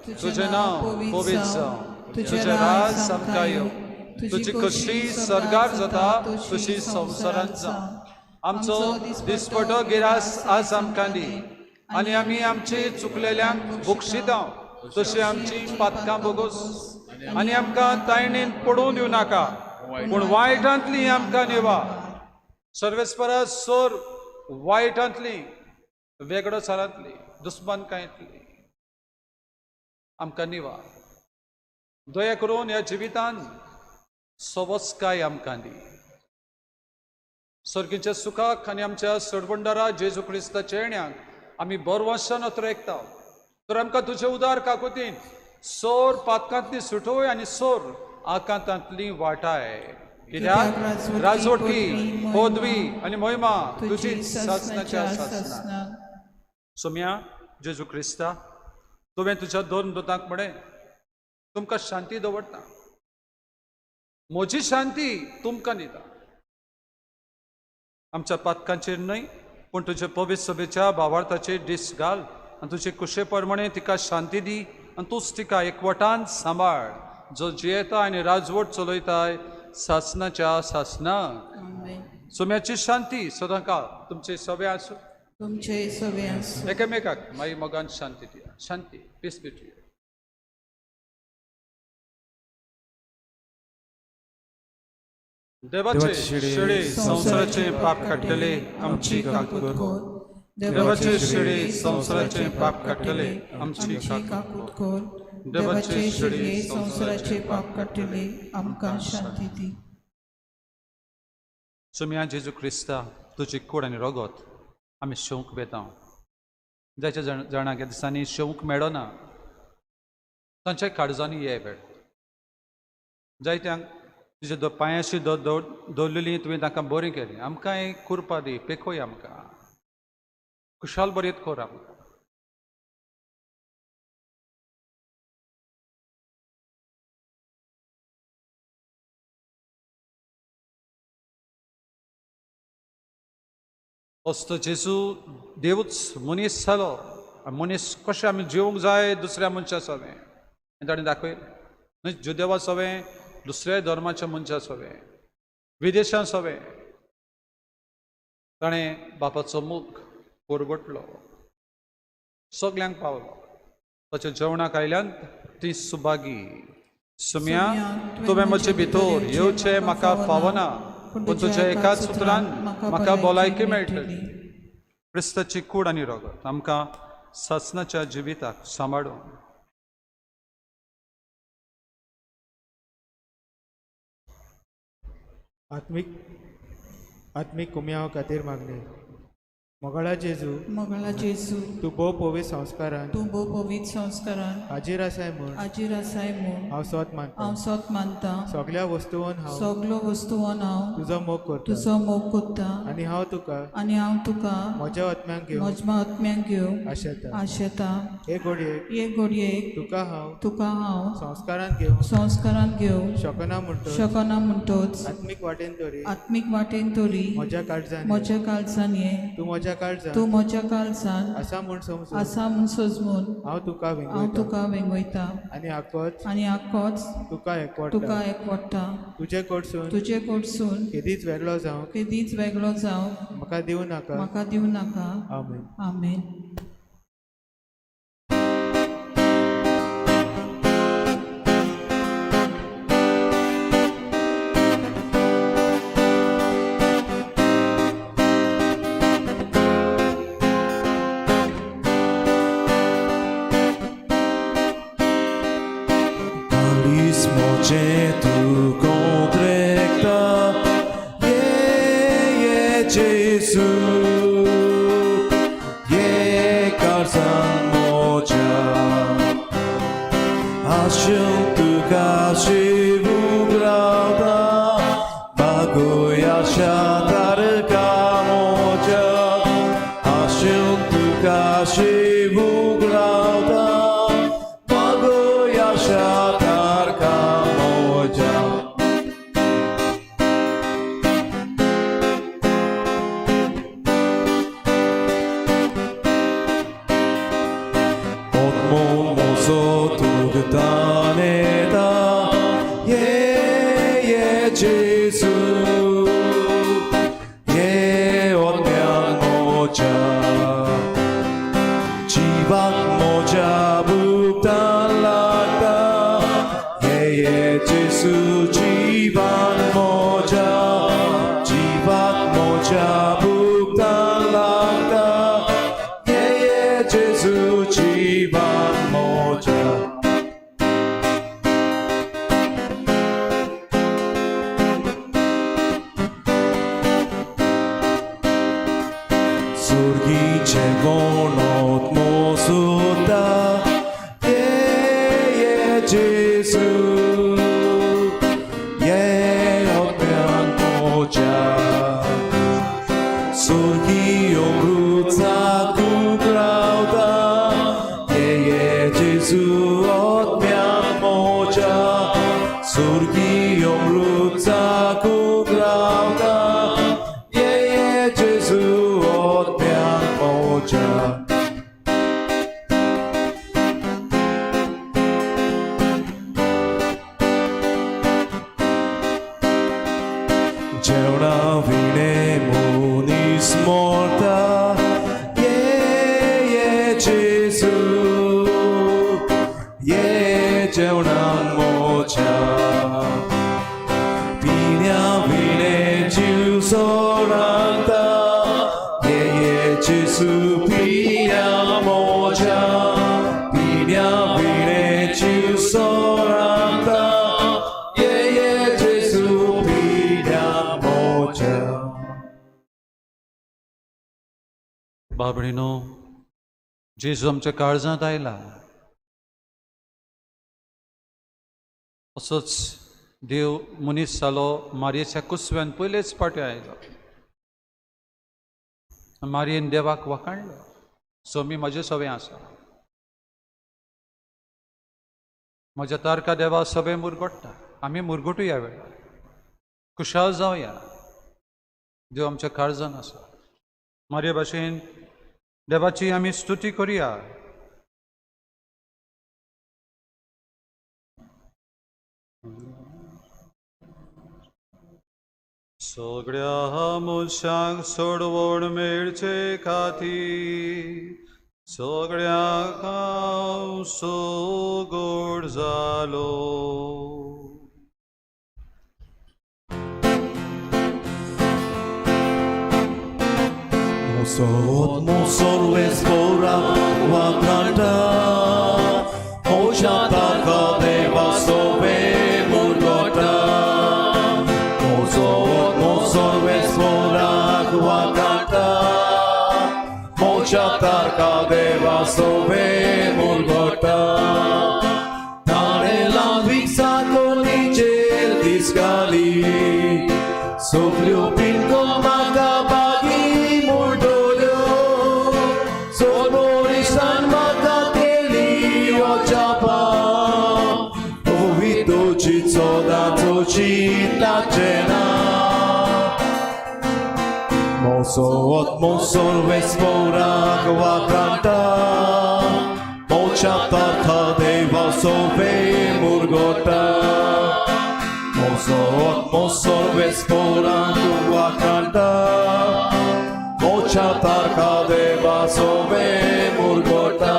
तुजें नांव पवित्र जावं तुजें राज आमकां येवं तुजी कशी सर्गार जाता तशी संवसारांत जावं आमचो दिसपटो गिरास आज आमकां दी आनी आमी आमची चुकलेल्यांक बक्षितांव तशी आमची पातकां बोगोस आनी आमकां तायणेन पडून दिवं नाका पूण वायटांतली आमकां निवा सर्वेस्परा सोर वायटांतली वेगळो चालांतली दुस्मानकायेंतली आमकां निवा दया करून ह्या जिवितांत सवस्काय आमकां दी सर्गीच्या सुखाक आनी आमच्या सडबंडारा जेजू क्रिस्ताच्या येण्याक आमी बरवंशान अत्रेकता तर आमकां तुजे उदार काकुतीन सोर पातकांतली सुटोय आनी सोर आकांतांतली वाटाय कित्याक राजवटी पदवी आनी महिमा तुजी सासणाच्या सासना सोम्या जेजू क्रिस्ता तुवें तुज्या दोन दोतांक म्हळें तुमकां शांती दवरता म्हजी शांती तुमकां दिता आमच्या पातकांचेर न्हय पूण तुजे पवित्र सभेच्या भावार्थाचेर दीस घाल आनी तुजे कुशे प्रमाणे तिका शांती दी आनी तूंच तिका एकवटान सांबाळ जो जियेता आनी राजवट चलयताय सासनाच्या सासनाक सोम्याची शांती सदां काळ तुमचे सवे आसूं तुमचे सवे आसूं एकामेकाक माई मोगान शांती दिया शांती पीस बी टू यू देवाचे शिडे संवसाराचे पाप काडटले आमची काकूत देवाचे शिडे संवसाराचे पाप काडटले आमची काकूत कोर देवाचे शिडे संवसाराचे पाप काडटले आमकां शांती दी सोम्या जेजू क्रिस्ता तुजी कूड आनी रगत आमी शेवंक वेता जायच्या जाणांक ह्या दिसांनी शेवंक मेळना तांच्या काळजांनी ये वेळ जायत्यांक तुजे पांयाशी दवरलेली तुवें तांकां बरी केली आमकां एक कुरपा दी पेखोय आमकां खुशाल बरेत कोर आमकां असतो जेजू देवूच मनीस जालो मनीस कशें आमी जिवंक जाय दुसऱ्या मनशा सवें ताणें दाखयलें न्हय जुदेवा सवें दुसऱ्या धर्माच्या मनशा सवें विदेशां सवें ताणें बापाचो मूख परगटलो सगल्यांक पावलो ताच्या जेवणाक आयल्यान ती सुभागी सोम्या तुवें म्हजे भितर येवचें म्हाका फावना पूण तुज्या एकाच उतरान म्हाका भलायकी मेळटली क्रिस्ताची कूड आनी रगत आमकां सासणाच्या जिविताक सांबाळून आत्मीक कुम्या खातीर मागणे मोगळा जेजू तूं भोव पवित्र संस्कारान हाजीर आसाय म्हूण हांव सोत मानता सगळ्या वस्तूंवन हांव तुजो मोग करता आनी हांव तुका म्हज्या आत्म्यांक घेवन आशेता हे घडयेक तुका हांव संस्कारान घेवन शकना म्हणटोच आत्मीक वाटेन तरी म्हज्या काळजांनी तूं म्हज्या काळजान आसा म्हूण समजून हांव तुका वेंगयता आनी आक्कोच तुका एकवटा तुजे कडसून केदीच वेगळो जावं म्हाका दिवं नाका आमेन Tu contrecta, Jesu, karzan moja, aşın tu kaşı vugrada, bago yaşa. शातारका मोजा Otmo mozo tugtaneda Ye Jesu Ye otmean moja Jivan moja buktan lagda Ye Jesu jivan moja Jivan moja buktan lagda Ye Jesu jivan moja Surgi czerwonot mosuta Je Jezu Je odmian moja Surgi obróca kuglauda Je Jezu odmian moja Surgi obróca kuglauda Je Jezu odmian moja Jeuna vine munis morta Je Jesu Je jeuna moja Pinia vine Jiu soranta Je Jesu pinia moja Pinia vine Jiu soranta Je Jesu pinia moja बाबडीनो जेजू आमच्या काळजांत आयला असोच देव मनीस जालो मारयेच्या कुसव्यान पयलेच फावटी आयलो मारयेन देवाक वखाणलो सोमी म्हजें सवें आसा म्हज्या तारका देवा सवें मुरगोडटा आमी मुरगोटूया वेळार खुशाल जावया देव आमच्या काळजांत आसा मारये भाशेन देवाची आमी स्तुती करुया सगळ्या मनशांक सोडवण मेळचे खातीर सगळ्यांक हांव सोगोड जालो Mosor espora wakanta Mojata kadeva sove murgota Mosor espora wakanta Mojata kadeva sove murgota Nare lambixa konicer disgali Soglio pinko magabagi Cita cena Mosor vespora wakanta Mochata kadeva sove murgota Mosor vespora wakanta Mochata kadeva sove murgota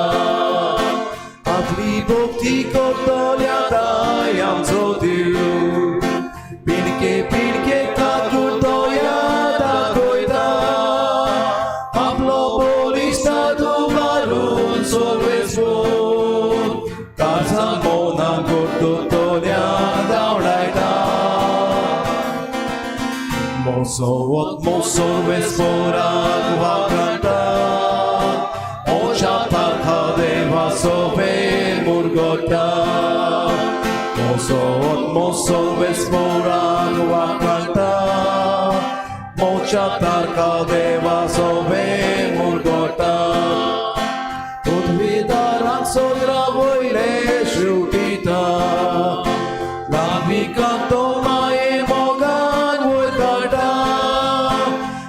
Atli bokti kotolyada yam zotiu Pirke kakutoya da koida Aplo polista tu varun sorvesvo Kaza mona kototoya dauraita Mosor vespora wakanta Mochata kadeva sove murgota Mosor vespora wakanta Mochata kadeva sove murgota Udvidaran sodra voile shuti portita. La canto mae mogan vuelta.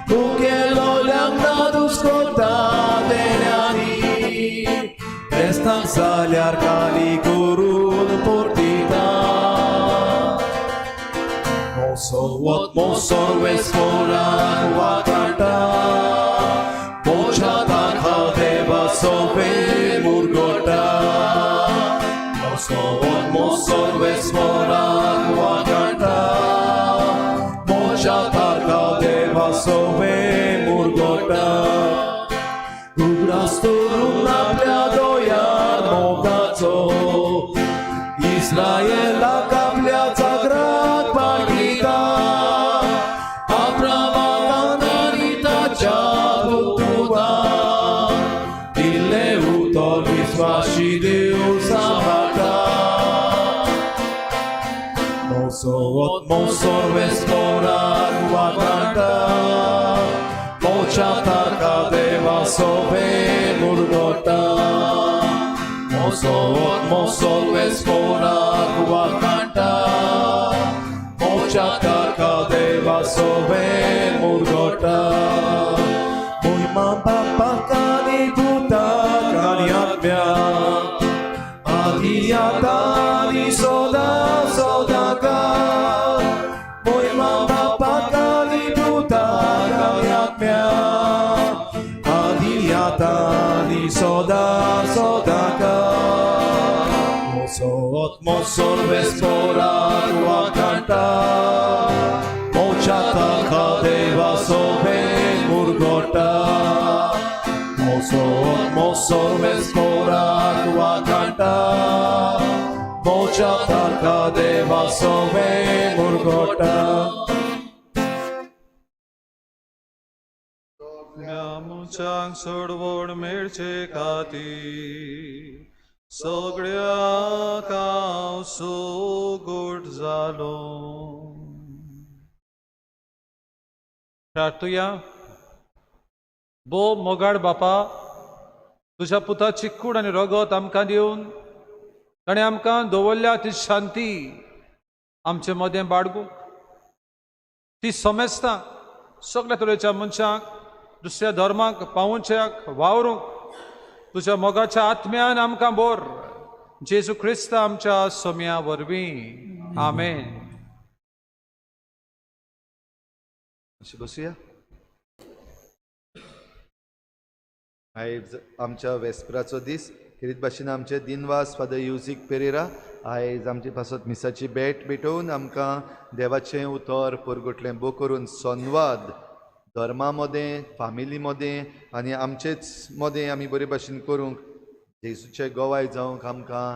Tu que lo llama duscota de nani. Restan saliar cali curul portita. Mozo vesporan wakanta. Pochata khadeva sope murgota. Mozo vesporan wakanta. Pochata khadeva sope murgota. Ubrasturun napliadoja mogaco. Izraela kapliaca grad pagita. Abrama kanarita chabutuda. Ille utol visvashi Deus amata. Mozo vesporan wakanta. Mochata kadeva sobe murgota. Mozo vespora wakanta. Mochata kadeva sobe murgota. Muy mamba pakani puta kani atmya. Adiyatani soda sodaka. Muy mamba pakani puta kani atmya. Adiyatani soda sodaka. Mozo vespora wakanta. Mochata kadeva sobe murgota. Mozo vespora wakanta. Mochata kadeva sobe murgota. म्यामुचांग सोडवण मेळचे खाती सगळ्या काव so गोड जालो. प्रार्थुया. बो मोगाड बापा, तुझ्या पुताची कूड आनी रगत आमकां दिवन ताणें आमकां दवरल्या ती शांती आमचे मदें बाळगूंक ती समजता सगळ्या तरेच्या मनशाक दुसऱ्या धर्माक पावोवच्याक वावरूंक तुझ्या मोगाच्या आत्म्यान आमकां बोर. जेजू ख्रिस्त आमच्या सोम्या वरवीं. आमेन. अशी बसूया. आयज आमच्या वेस्पराचो दीस. खेरीत भाशेन आमचे दिनवास फादर युजिक पेरेरा आयज आमचे पासत मिसाची भेट भेटोवन आमकां देवाचें उतर परगोटलें बो करून संवाद धर्मा मदें फामिली मदें आनी आमचेच मदें आमी बरे भाशेन करूंक जेजूचे गोवाय जावंक आमकां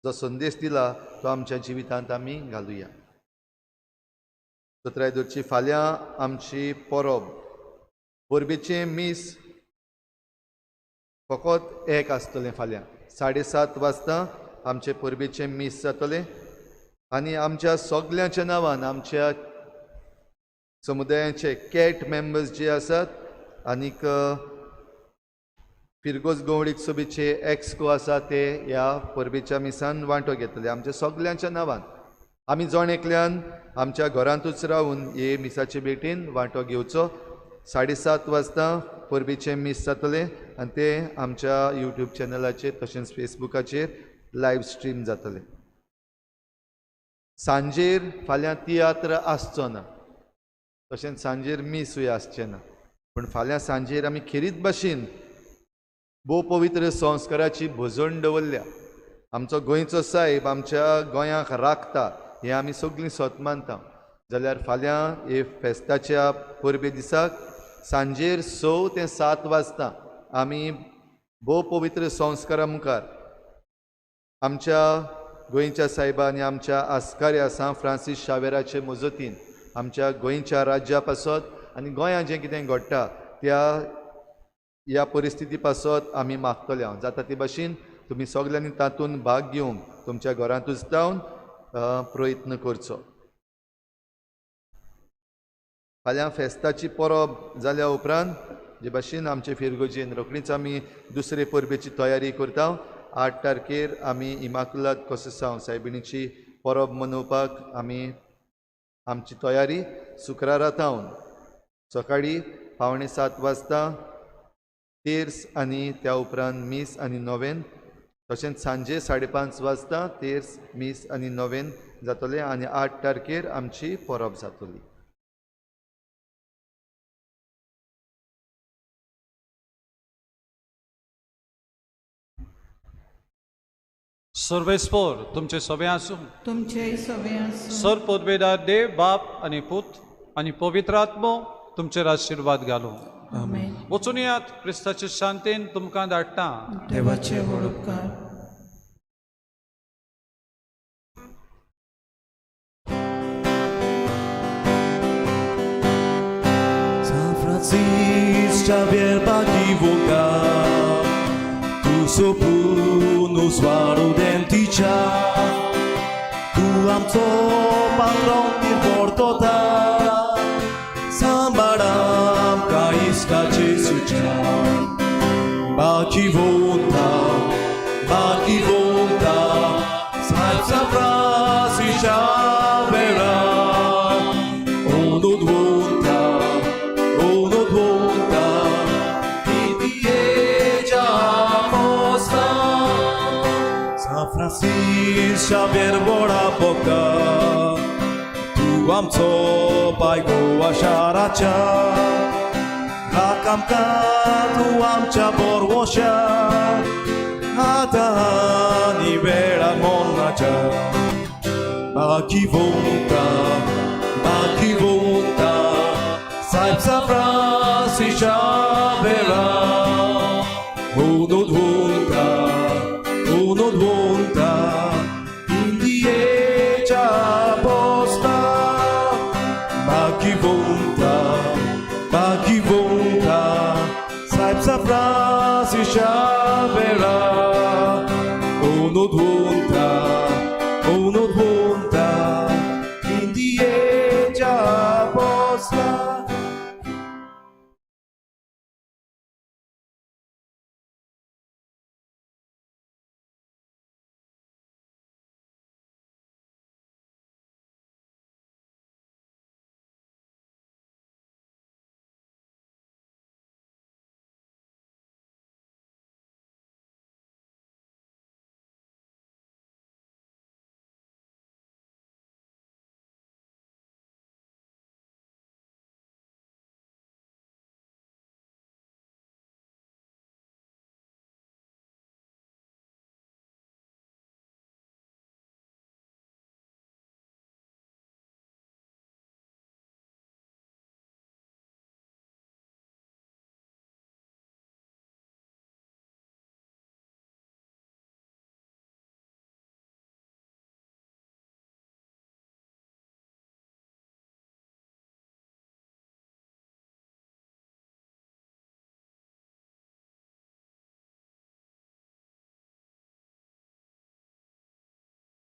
जो संदेश दिला तो आमच्या जिवितांत आमी घालुया. सतरायदोरची फाल्यां आमची परब. परबेचें मीस फकत एक आसतलें. फाल्यां 7:30 वाजता आमचे परबेचें मीस जातलें आनी आमच्या सगल्यांच्या नांवान आमच्या समुदायाचे कॅट मेंबर्स जे आसात आनीक फिरगोज गवळीक सभेचे एक्सको आसा ते ह्या परबेच्या मिसान वांटो घेतले. आमच्या सगल्यांच्या नांवान आमी जण एकल्यान आमच्या घरांतूच रावून हे मिसाचे भेटेन वांटो घेवचो. 7:30 वाजता परबेचें मीस जातलें आनी ते आमच्या यूट्यूब चॅनलाचेर तशेंच फेसबुकाचेर लायव्ह स्ट्रीम जातलें. सांजेर फाल्यां तियात्र आसचो ना. तशेंच सांजेर मीसूय आसचें ना. पूण फाल्यां सांजेर आमी खेरीत भाशेन भोव पवित्र संस्काराची भजण दवरल्या. आमचो गोंयचो साहेब आमच्या गोंयाक राखता हें आमी सगळीं सत मानता. जाल्यार फाल्यां हे फेस्ताच्या परबे दिसाक सांजेर 6 ते 7 वाजता आमी भोव पवित्र संस्कारा मुखार आमच्या गोंयच्या साहेबा आनी आमच्या आस्काऱ्या सान फ्रांसीस शावेराचे मजतीन आमच्या गोंयच्या राज्या पासत आनी गोंयांत जें कितें घडटा त्या ह्या परिस्थिती पासत आमी मागतले. जाता ते भाशेन तुमी सगल्यांनी तातूंत भाग घेवंक तुमच्या घरांतूच रावन प्रयत्न करचो. फाल्यां फेस्ताची परब जाल्या उपरांत जे भाशेन आमचे फिरगोजेन रोखडीच आमी दुसरे परबेची तयारी करता. 8 तारखेर आमी इमाकुलाद कोसेसांव सायबिणीची परब मनोवपाक आमी आमची तयारी शुक्रारातावन सकाळी 6:45 वाजता तेर्स आनी त्या उपरांत मीस आनी नोवेन तशेंच सांजे 5:30 वाजता तेर्स मीस आनी नोवेन जातले आनी 8 तारखेर आमची परब जातली. सर्वेस्पोर तुमचे सभे आसूं. तुमचे सवे आसूं. सर पोरबेदार देव बाप आनी पूत आनी पवित्र आत्मो तुमचेर आशिर्वाद घालूं. आमेन. वचून यात क्रिस्ताचे शांतेन तुमकां धाडटा. देवाचे व्हड उपकार. San Francisco Xavier Bakivoka, tu sopunu swaru denticza, tu amco patron portota, sambaram kaiska Jesucha, Bakivoka, Bakivoka, San Francisco Xaviera, onodwonta, onodwonta, idieja posta. San Francisco Xavier Bora Boka, tu amco bajgo asharacha, Rakamka tu amcha borwosha, Atani vera monacha, Bakivoka, Bakivoka, San Francisco Xaviera, onodwonta, onodwonta, indieja posta, Bakivoka, Bakivoka, San Francisco Xaviera, onodwonta, onodwonta.